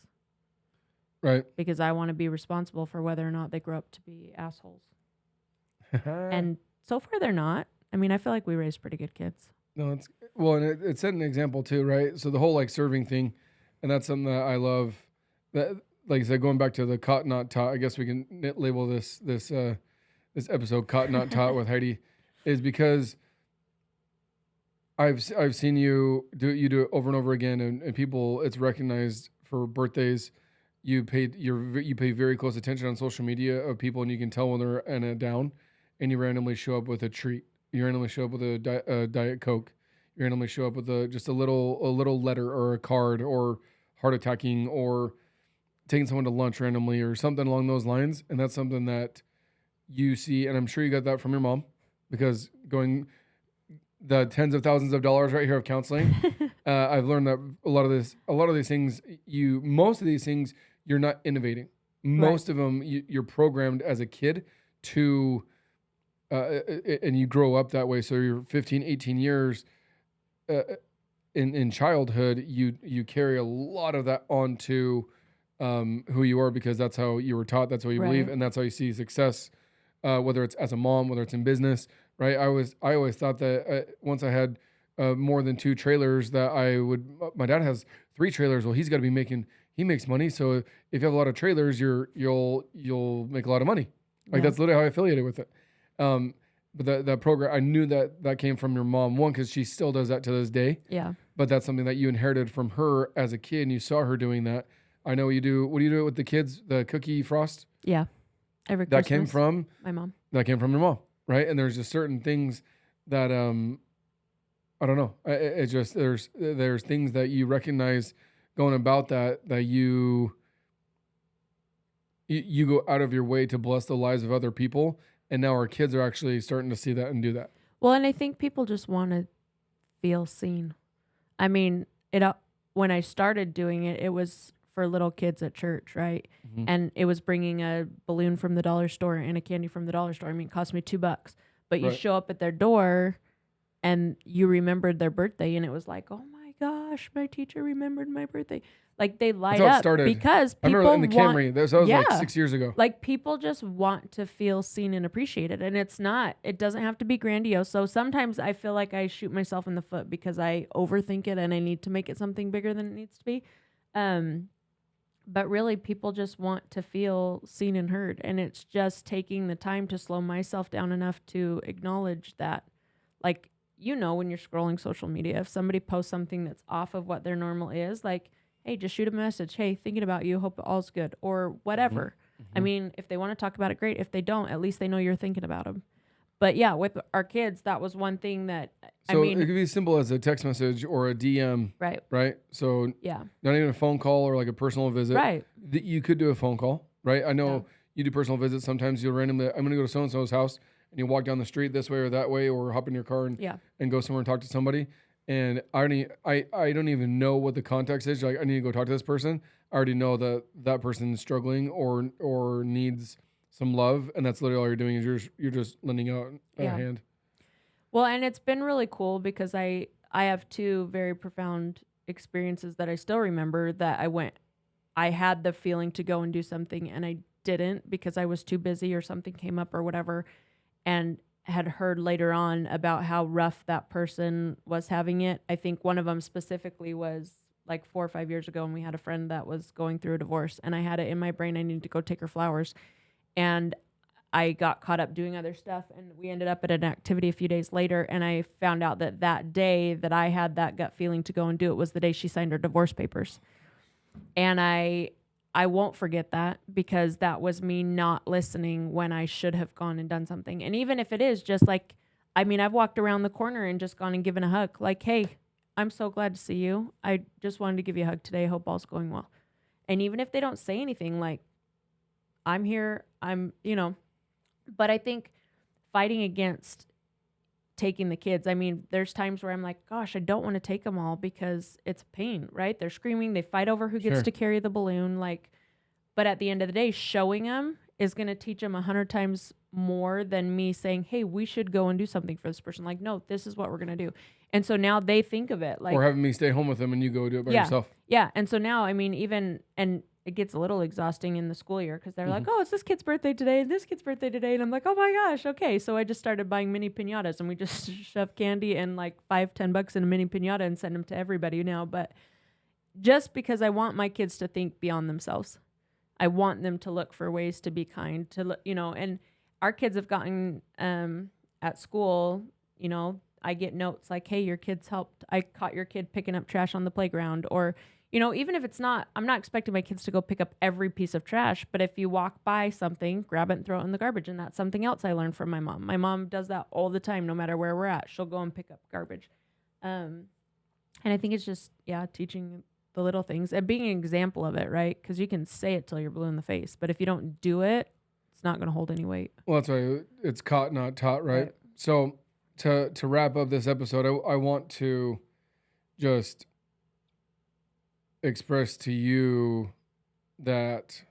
S1: Right.
S2: Because I want to be responsible for whether or not they grow up to be assholes. And so far they're not. I mean, I feel like we raised pretty good kids.
S1: No, and it set an example too, right? So the whole serving thing, And that's something that I love. That, like I said, going back to the caught not taught, I guess we can label this episode "Caught Not Taught" with Heidi, is because I've seen you do it over and over again, and people, it's recognized for birthdays. You pay very close attention on social media of people, and you can tell when they're in a down, and you randomly show up with a treat. You randomly show up with a diet coke. You randomly show up with just a little letter or a card or heart attacking or taking someone to lunch randomly or something along those lines. And that's something that you see, and I'm sure you got that from your mom, because going the tens of thousands of dollars right here of counseling, I've learned that a lot of these things, most of these things, you're not innovating. Most of them, you're programmed as a kid to, and you grow up that way. So you're 15, 18 years in childhood, you carry a lot of that onto who you are, because that's how you were taught, that's what you believe, and that's how you see success, whether it's as a mom, whether it's in business, right? I always thought that once I had more than 2 trailers, that my dad has 3 trailers. Well, he makes money. So if you have a lot of trailers, you'll make a lot of money. Like that's literally how I affiliated with it. But that program, I knew that came from your mom. One, because she still does that to this day.
S2: Yeah.
S1: But that's something that you inherited from her as a kid, and you saw her doing that. I know you do. What do you do with the kids? The cookie frost?
S2: Yeah. Every
S1: that
S2: Christmas,
S1: came from
S2: my mom.
S1: That came from your mom, right? And there's just certain things that I don't know. It's just there's things that you recognize going about that you go out of your way to bless the lives of other people, and now our kids are actually starting to see that and do that.
S2: Well, and I think people just want to feel seen. I mean, when I started doing it, it was for little kids at church, right? Mm-hmm. And it was bringing a balloon from the dollar store and a candy from the dollar store. I mean, it cost me $2, but you show up at their door and you remembered their birthday, and it was like, oh my gosh, my teacher remembered my birthday. Like they light up because people
S1: I remember in the Camry. That was like 6 years ago.
S2: Like people just want to feel seen and appreciated, and it doesn't have to be grandiose. So sometimes I feel like I shoot myself in the foot because I overthink it and I need to make it something bigger than it needs to be. But really, people just want to feel seen and heard. And it's just taking the time to slow myself down enough to acknowledge that. Like, when you're scrolling social media, if somebody posts something that's off of what their normal is, like, hey, just shoot a message. Hey, thinking about you. Hope all's good. Or whatever. Mm-hmm. I mean, if they want to talk about it, great. If they don't, at least they know you're thinking about them. But yeah, with our kids, that was one thing that,
S1: so it could be as simple as a text message or a DM.
S2: Right.
S1: Right. So
S2: yeah,
S1: not even a phone call or like a personal visit.
S2: Right.
S1: You could do a phone call. Right. I know you do personal visits. Sometimes you'll randomly, I'm going to go to so-and-so's house, and you walk down the street this way or that way, or hop in your car and go somewhere and talk to somebody. And I don't even know what the context is. Like, I need to go talk to this person. I already know that person's struggling or needs some love, and that's literally all you're doing is you're just lending out a hand.
S2: Well, and it's been really cool because I have 2 very profound experiences that I still remember, that I had the feeling to go and do something and I didn't because I was too busy or something came up or whatever, and had heard later on about how rough that person was having it. I think one of them specifically was like 4 or 5 years ago, and we had a friend that was going through a divorce, and I had it in my brain I needed to go take her flowers. And I got caught up doing other stuff, and we ended up at an activity a few days later, and I found out that day that I had that gut feeling to go and do it was the day she signed her divorce papers. And I won't forget that, because that was me not listening when I should have gone and done something. And even if it is just like, I mean, I've walked around the corner and just gone and given a hug. Like, hey, I'm so glad to see you. I just wanted to give you a hug today. Hope all's going well. And even if they don't say anything, like, I'm here, but I think fighting against taking the kids, I mean, there's times where I'm like, gosh, I don't want to take them all because it's pain, right? They're screaming, they fight over who gets to carry the balloon, but at the end of the day, showing them is going to teach them 100 times more than me saying, hey, we should go and do something for this person. Like, no, this is what we're going to do. And so now they think of it like,
S1: or having me stay home with them and you go do it by yourself.
S2: Yeah. And so now, I mean, and it gets a little exhausting in the school year because they're like, oh, it's this kid's birthday today, this kid's birthday today. And I'm like, oh my gosh, okay. So I just started buying mini piñatas, and we just shove candy and like $5-10 in a mini piñata and send them to everybody now. But just because I want my kids to think beyond themselves. I want them to look for ways to be kind, to look, and our kids have gotten at school, I get notes like, hey, your kids helped. I caught your kid picking up trash on the playground. Or, even if it's not, I'm not expecting my kids to go pick up every piece of trash, but if you walk by something, grab it and throw it in the garbage. And that's something else I learned from my mom. My mom does that all the time, no matter where we're at. She'll go and pick up garbage. And I think it's just, teaching the little things and being an example of it, right? Because you can say it till you're blue in the face, but if you don't do it, it's not going to hold any weight.
S1: Well, that's right. It's caught, not taught, right? So to wrap up this episode, I want to just express to you that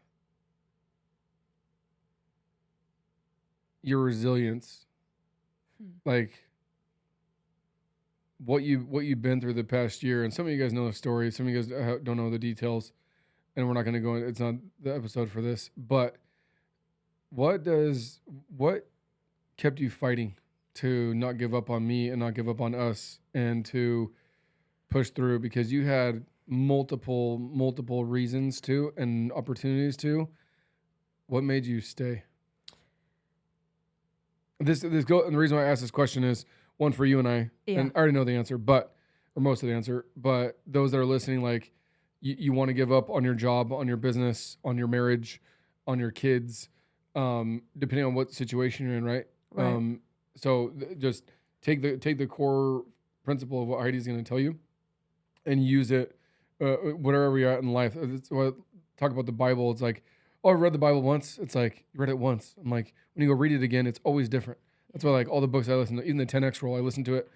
S1: your resilience, like what you've been through the past year, and some of you guys know the story, some of you guys don't know the details, and we're not going to go in. It's not the episode for this, but what kept you fighting to not give up on me and not give up on us and to push through? Because you had multiple reasons to and opportunities to. What made you stay? And the reason why I asked this question is one for you and I, and I already know the answer, or most of the answer, but those that are listening, like you want to give up on your job, on your business, on your marriage, on your kids, depending on what situation you're in, right? So just take the core principle of what Heidi's going to tell you and use it whatever you're at in life. Talk about the Bible. It's like, oh, I read the Bible once. It's like, you read it once. I'm like, when you go read it again, it's always different. That's why, like, all the books I listen to, even the 10X rule, I listen to it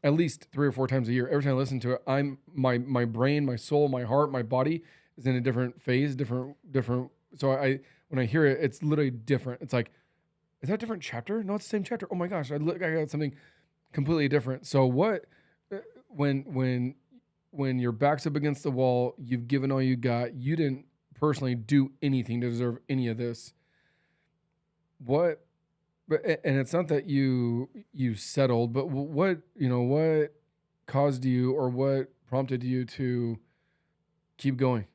S1: at least 3 or 4 times a year. Every time I listen to it, my brain, my soul, my heart, my body is in a different phase, different. So when I hear it, it's literally different. It's like, is that a different chapter? No, it's the same chapter. Oh my gosh, I got something completely different. So what, when your back's up against the wall, you've given all you got, you didn't personally do anything to deserve any of this. And it's not that you settled, but what caused you or what prompted you to keep going?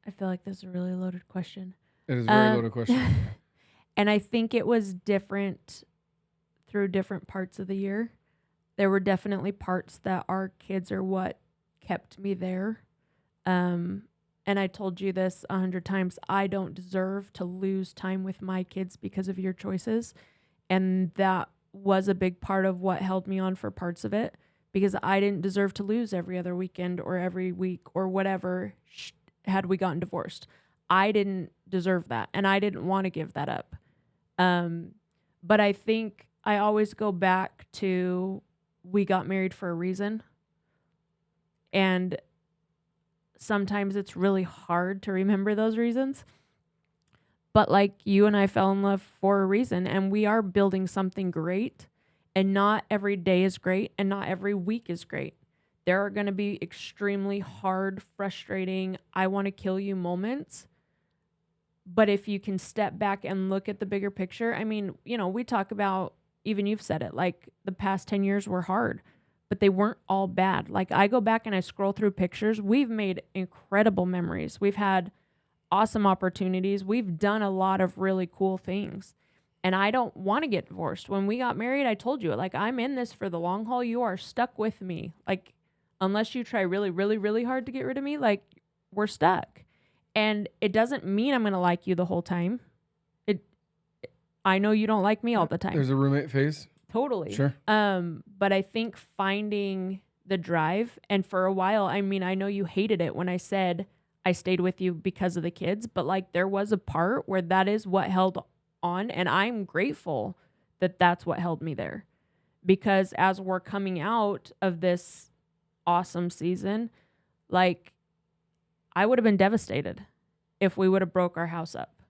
S2: I feel like this is a really loaded question.
S1: It is a very loaded question.
S2: And I think it was different through different parts of the year. There were definitely parts that our kids are what kept me there. And I told you this 100 times. I don't deserve to lose time with my kids because of your choices. And that was a big part of what held me on for parts of it, because I didn't deserve to lose every other weekend or every week or whatever had we gotten divorced. I didn't deserve that, and I didn't want to give that up. But I think I always go back to, we got married for a reason. And sometimes it's really hard to remember those reasons. But like, you and I fell in love for a reason, and we are building something great. And not every day is great, and not every week is great. There are going to be extremely hard, frustrating, I want to kill you moments. But if you can step back and look at the bigger picture, I mean, we talk about, even you've said it, like the past 10 years were hard, but they weren't all bad. Like, I go back and I scroll through pictures. We've made incredible memories. We've had awesome opportunities. We've done a lot of really cool things. And I don't want to get divorced. When we got married, I told you, like, I'm in this for the long haul. You are stuck with me. Like, unless you try really, really, really hard to get rid of me, like, we're stuck. And it doesn't mean I'm going to like you the whole time. I know you don't like me all the time.
S1: There's a roommate phase.
S2: Totally.
S1: Sure.
S2: But I think finding the drive, and for a while, I mean, I know you hated it when I said I stayed with you because of the kids, but like, there was a part where that is what held on. And I'm grateful that that's what held me there, because as we're coming out of this awesome season, like, I would have been devastated if we would have broke our house up.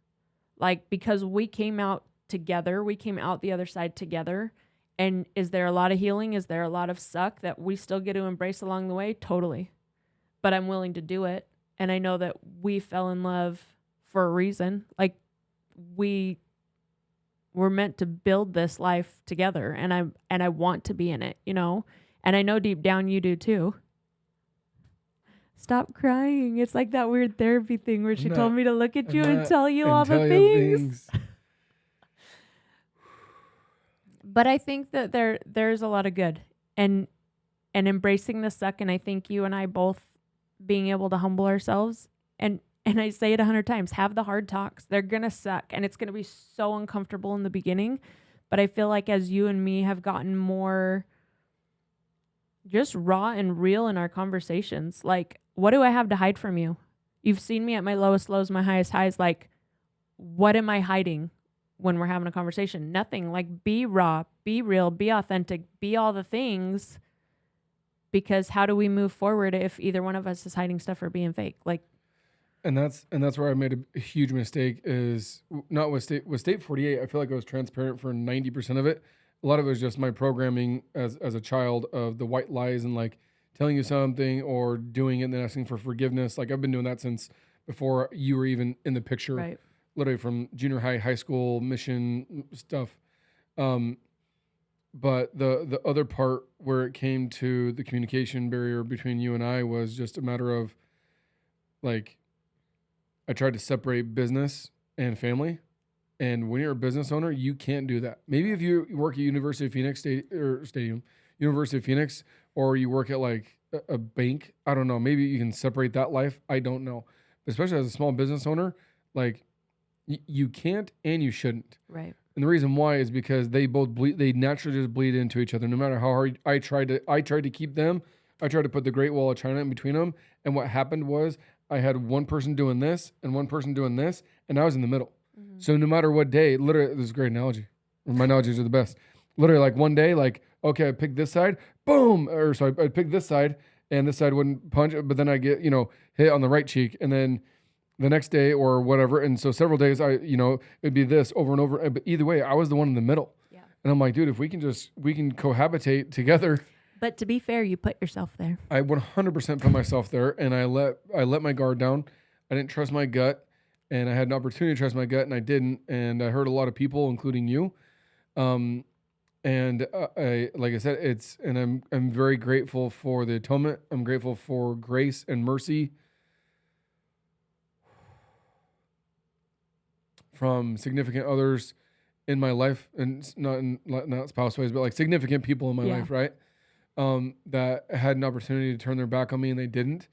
S2: Like, because we came out together, we came out the other side together. And is there a lot of healing? Is there a lot of suck that we still get to embrace along the way? Totally. But I'm willing to do it. And I know that we fell in love for a reason. Like, we were meant to build this life together, and I want to be in it, And I know deep down you do too. stop crying. It's like that weird therapy thing where she told me to look at
S1: I'm
S2: you and
S1: not-
S2: tell you all the
S1: tell you
S2: things. But I think that there's a lot of good and embracing the suck. And I think you and I both being able to humble ourselves and I say it 100 times, have the hard talks. They're going to suck and it's going to be so uncomfortable in the beginning. But I feel like as you and me have gotten more just raw and real in our conversations, like, what do I have to hide from you? You've seen me at my lowest lows, my highest highs. Like, what am I hiding when we're having a conversation? Nothing. Like, be raw, be real, be authentic, be all the things. Because how do we move forward if either one of us is hiding stuff or being fake? Like,
S1: and that's where I made a huge mistake is not with state 48. I feel like I was transparent for 90% of it. A lot of it was just my programming as a child of the white lies and like telling you something or doing it and then asking for forgiveness. Like I've been doing that since before you were even in the picture,
S2: right.
S1: literally from junior high, high school, mission stuff. But the other part where it came to the communication barrier between you and I was just a matter of like, I tried to separate business and family. And when you're a business owner, you can't do that. Maybe if you work at University of Phoenix Stadium, University of Phoenix, or you work at like a bank, I don't know. Maybe you can separate that life. I don't know. But especially as a small business owner, like you can't and you shouldn't.
S2: Right.
S1: And the reason why is because they both bleed. They naturally just bleed into each other. No matter how hard I tried to keep them. I tried to put the Great Wall of China in between them. And what happened was I had one person doing this and one person doing this, and I was in the middle. Mm-hmm. So no matter what day, literally, this is a great analogy. My analogies are the best. Literally, like one day, like, okay, I picked this side, boom. Or so I picked this side, and this side wouldn't punch, but then I get, hit on the right cheek. And then the next day or whatever. And so several days, it'd be this over and over. But either way, I was the one in the middle.
S2: Yeah.
S1: And I'm like, dude, if we can cohabitate together.
S2: But to be fair, you put yourself there.
S1: I 100% put myself there, and I let my guard down. I didn't trust my gut, and I had an opportunity to trust my gut, and I didn't. And I hurt a lot of people, including you. And like I said, I'm very grateful for the atonement. I'm grateful for grace and mercy from significant others in my life, and not spouse ways, but like significant people in my life, right? That had an opportunity to turn their back on me and they didn't.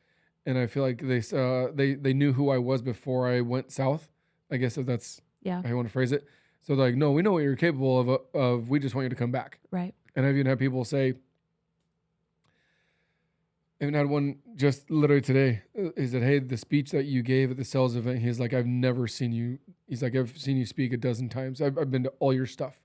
S1: And I feel like they knew who I was before I went south. I guess if that's how you want to phrase it. So they're like, no, we know what you're capable of. We just want you to come back.
S2: Right.
S1: And I've even had people say, I even had one just literally today. He said, hey, the speech that you gave at the sales event, he's like, I've never seen you. He's like, I've seen you speak a dozen times. I've been to all your stuff.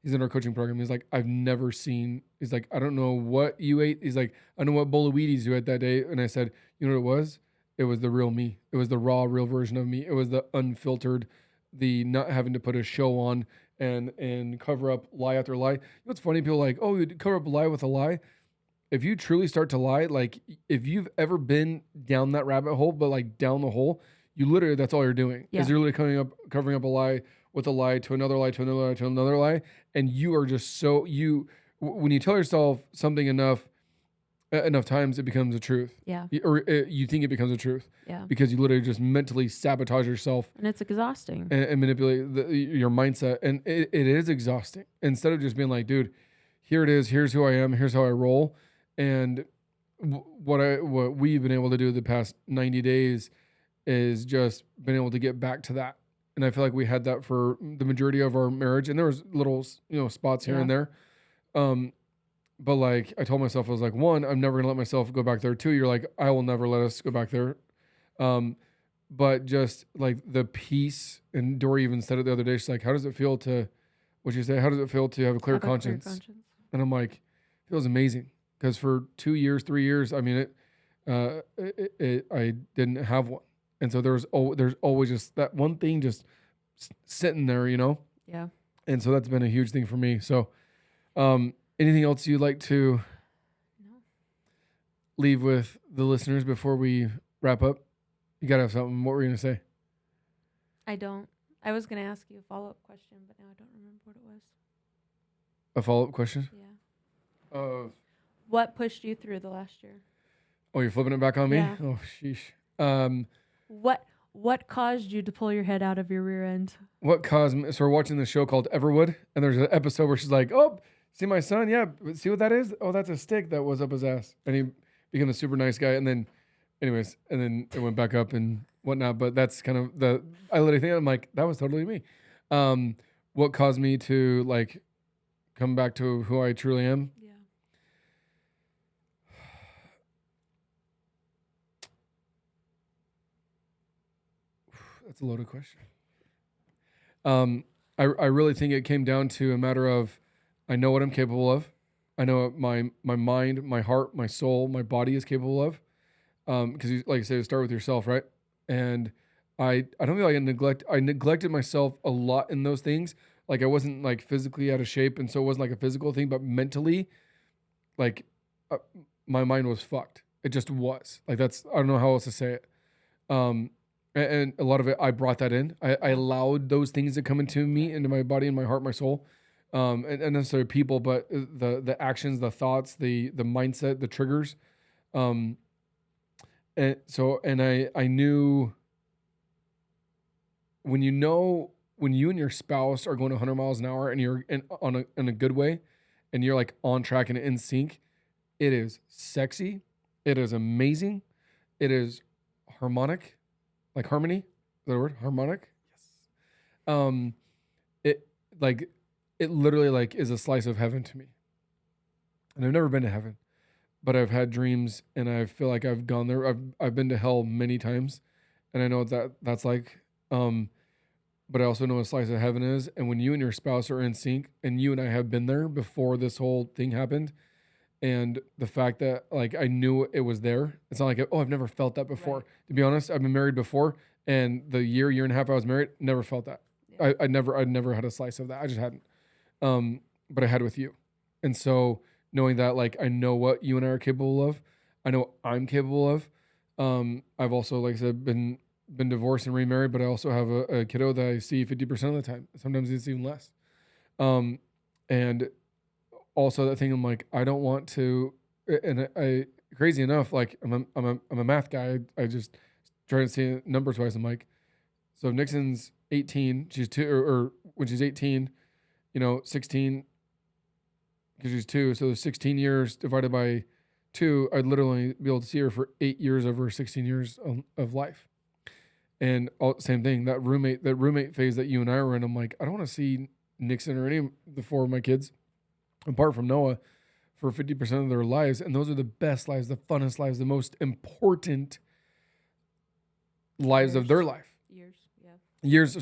S1: He's in our coaching program. He's like, I've never seen, he's like, I don't know what you ate. He's like, I know what bowl of Wheaties you had that day. And I said, you know what it was? It was the real me. It was the raw, real version of me. It was the unfiltered, the not having to put a show on and cover up lie after lie. You know what's funny? People are like, oh, you cover up a lie with a lie. If you truly start to lie, like if you've ever been down that rabbit hole, but like down the hole, you literally, that's all you're doing. Is you're literally covering up a lie with a lie to another lie to another lie to another lie. And you are just when you tell yourself something enough times, it becomes a truth.
S2: Yeah.
S1: Or you think it becomes a truth.
S2: Yeah.
S1: Because you literally just mentally sabotage yourself.
S2: And it's exhausting.
S1: And manipulate your mindset. And it is exhausting. Instead of just being like, dude, here it is. Here's who I am. Here's how I roll. And what we've been able to do the past 90 days is just been able to get back to that. And I feel like we had that for the majority of our marriage. And there was little, spots here and there. But like I told myself, I was like, one, I'm never gonna let myself go back there. Two, you're like, I will never let us go back there. But just like the peace, and Dory even said it the other day. She's like, how does it feel to, what'd you say? How does it feel to have a clear conscience? And I'm like, it feels amazing. Because for 2 years, 3 years, I mean, I didn't have one. And so there's always just that one thing just sitting there,
S2: Yeah.
S1: And so that's been a huge thing for me. So, anything else you'd like to leave with the listeners before we wrap up? You got to have something. What were you going to say?
S2: I don't. I was going to ask you a follow-up question, but now I don't remember what it was.
S1: A follow-up question?
S2: Yeah. What pushed you through the last year?
S1: Oh, you're flipping it back on me?
S2: Yeah.
S1: Oh, sheesh. Um,
S2: What caused you to pull your head out of your rear end?
S1: what caused me? So we're watching this show called Everwood, and there's an episode where she's like, "Oh, see my son? Yeah, see what that is? Oh, that's a stick that was up his ass." And he became a super nice guy. And then, anyways, and then it went back up and whatnot. But that's kind of the. I literally think I'm like, that was totally me. What caused me to like come back to who I truly am?
S2: Yeah.
S1: That's a loaded question. I really think it came down to a matter of I know what I'm capable of. I know what my mind, my heart, my soul, my body is capable of. Because like I said, start with yourself, right? And I don't feel like I neglected myself a lot in those things. Like I wasn't like physically out of shape, and so it wasn't like a physical thing, but mentally, like uh, my mind was fucked. It just was. Like that's I don't know how else to say it. Um, and a lot of it, I brought that in. I allowed those things to come into me, into my body, and my heart, my soul, and necessarily people, but the actions, the thoughts, the mindset, the triggers. Um, and so, and I knew when you know when you and your spouse are going 100 miles an hour and you're in a good way, and you're like on track and in sync, it is sexy, it is amazing, it is harmonic, like harmony. Is that a word? Harmonic. Yes. It like it literally like is a slice of heaven to me, and I've never been to heaven, but I've had dreams, and I feel like I've gone there. I've been to hell many times, and I know what that's like. But I also know what a slice of heaven is. And when you and your spouse are in sync, and you and I have been there before this whole thing happened, and the fact that like I knew it was there, it's not like oh I've never felt that before.
S2: Right.
S1: To be honest, I've been married before, and the year and a half I was married, never felt that.
S2: Yeah.
S1: I'd never had a slice of that. I just hadn't. But I had with you, and so knowing that like I know what you and I are capable of, I know what I'm capable of. I've also like I said been divorced and remarried, but I also have a kiddo that I see 50% of the time. Sometimes it's even less. And also that thing I'm like, I don't want to, and I crazy enough, like I'm a math guy. I just try to see numbers wise. I'm like, so if Nixon's 18, she's two, or when she's 18, 16, because she's two. So 16 years divided by two, I'd literally be able to see her for 8 years of her 16 years of life. And same thing, that roommate phase that you and I were in, I'm like, I don't want to see Nixon or any of the four of my kids, apart from Noah, for 50% of their lives. And those are the best lives, the funnest lives, the most important lives of their life. Years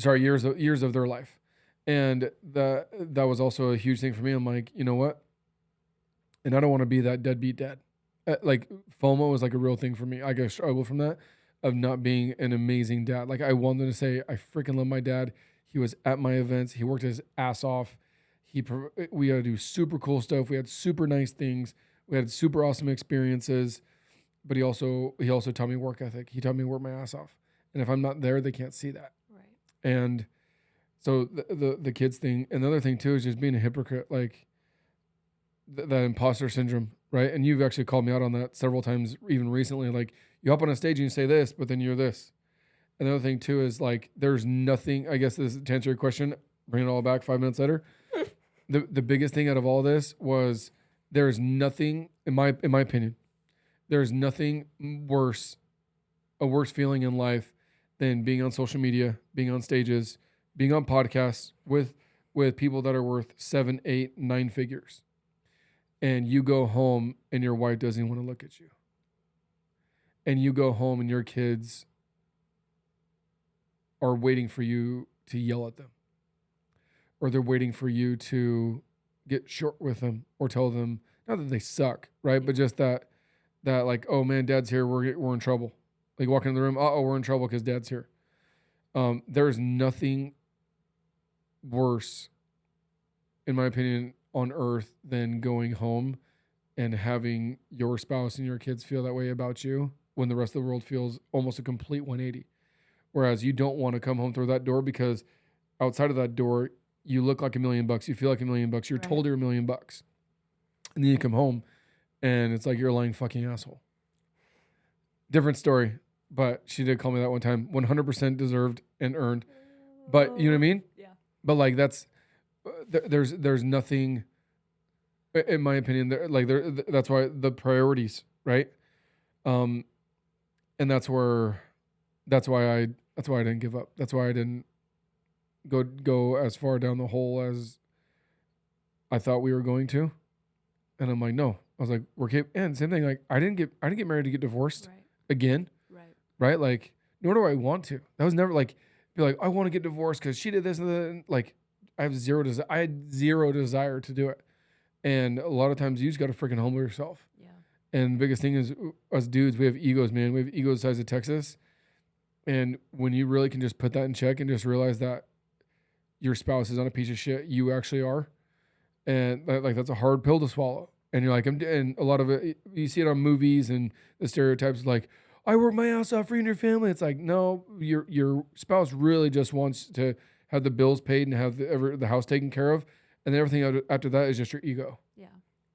S1: of their life. And that was also a huge thing for me. I'm like, you know what? And I don't want to be that deadbeat dad. Like FOMO was like a real thing for me. I got struggle from that, of not being an amazing dad. Like I wanted to say, I freaking love my dad. He was at my events. He worked his ass off. We had to do super cool stuff. We had super nice things. We had super awesome experiences. But he also taught me work ethic. He taught me to work my ass off. And if I'm not there, they can't see that.
S2: Right.
S1: And so the kids thing, another thing too, is just being a hypocrite, like that imposter syndrome, right? And you've actually called me out on that several times, even recently. Like you hop on a stage and you say this, but then you're this. Another thing too is like there's nothing. I guess this to answer your question, bring it all back 5 minutes later. The biggest thing out of all this was there is nothing in my opinion. There is nothing worse, a worse feeling in life than being on social media, being on stages, being on podcasts with people that are worth 7, 8, 9 figures. And you go home and your wife doesn't even want to look at you. And you go home and your kids are waiting for you to yell at them. Or they're waiting for you to get short with them or tell them, not that they suck, right? But just that like, oh man, dad's here, we're in trouble. Like walking in the room, we're in trouble because dad's here. There's nothing worse, in my opinion, on earth than going home and having your spouse and your kids feel that way about you when the rest of the world feels almost a complete 180. Whereas you don't want to come home through that door because outside of that door, you look like $1 million. You feel like $1 million. You're told you're $1 million. And then you come home and it's like you're a lying fucking asshole. Different story, but she did call me that one time. 100% deserved and earned. But you know what I mean?
S2: Yeah.
S1: But like that's there's nothing, in my opinion. That's why the priorities, right? And that's why I didn't give up. That's why I didn't go as far down the hole as I thought we were going to. And I'm like, no. I was like, and same thing. Like I didn't get married to get divorced again. Right? Like, nor do I want to. That was never like, be like, I want to get divorced because she did this and that. Like, I had zero desire to do it. And a lot of times you just got to freaking humble yourself.
S2: Yeah.
S1: And the biggest thing is us dudes, we have egos, man. We have egos the size of Texas. And when you really can just put that in check and just realize that your spouse is not a piece of shit, you actually are. And that's a hard pill to swallow. And you're like, and a lot of it, you see it on movies and the stereotypes like, I work my ass off for you and your family. It's like, no, your spouse really just wants to have the bills paid and have the house taken care of. And then everything after that is just your ego.
S2: Yeah.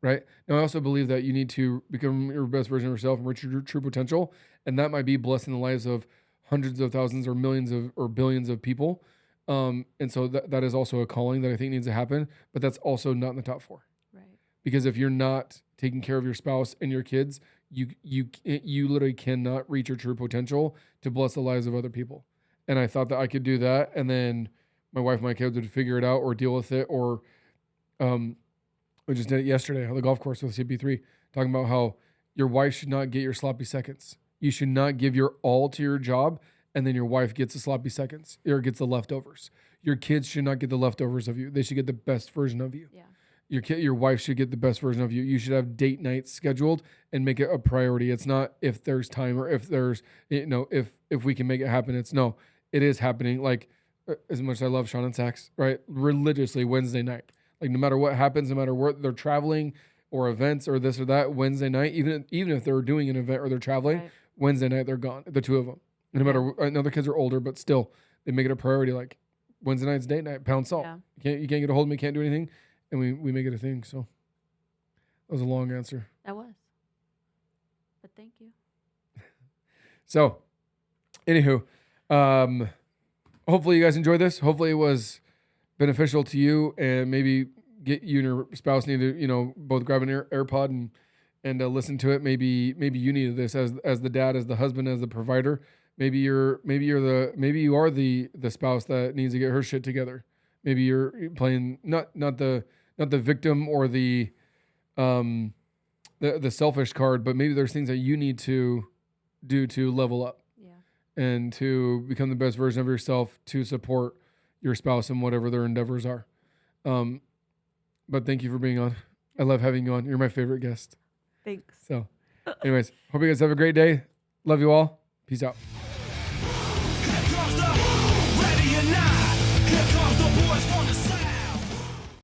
S1: Right? Now, I also believe that you need to become your best version of yourself and reach your true potential. And that might be blessing the lives of hundreds of thousands or millions or billions of people. And so that is also a calling that I think needs to happen. But that's also not in the top 4.
S2: Right.
S1: Because if you're not taking care of your spouse and your kids, you literally cannot reach your true potential to bless the lives of other people. And I thought that I could do that, and then my wife and my kids would figure it out or deal with it. Or we just did it yesterday on the golf course with CP3, talking about how your wife should not get your sloppy seconds. You should not give your all to your job, and then your wife gets the sloppy seconds or gets the leftovers. Your kids should not get the leftovers of you. They should get the best version of you. Yeah. Your wife should get the best version of you. You should have date nights scheduled and make it a priority. It's not if there's time or if there's, if we can make it happen. It's no, it is happening. Like as much as I love Sean and Sax, right? Religiously Wednesday night. Like no matter what happens, no matter where they're traveling or events or this or that, Wednesday night, even if they're doing an event or they're traveling, Wednesday night they're gone. The two of them. No matter, I know the kids are older, but still they make it a priority. Like Wednesday night's date night, pound salt. Yeah. You can't get a hold of me, can't do anything. And we make it a thing. So that was a long answer.
S2: That was. But thank you.
S1: So, anywho, hopefully you guys enjoyed this. Hopefully it was beneficial to you, and maybe get you and your spouse need to, both grab an AirPod and listen to it. Maybe you needed this as the dad, as the husband, as the provider. Maybe you are the spouse that needs to get her shit together. Maybe you're playing not the victim or the selfish card, but maybe there's things that you need to do to level up. Yeah. And to become the best version of yourself to support your spouse in whatever their endeavors are. But thank you for being on. I love having you on. You're my favorite guest.
S2: Thanks.
S1: So anyways, hope you guys have a great day. Love you all. Peace out.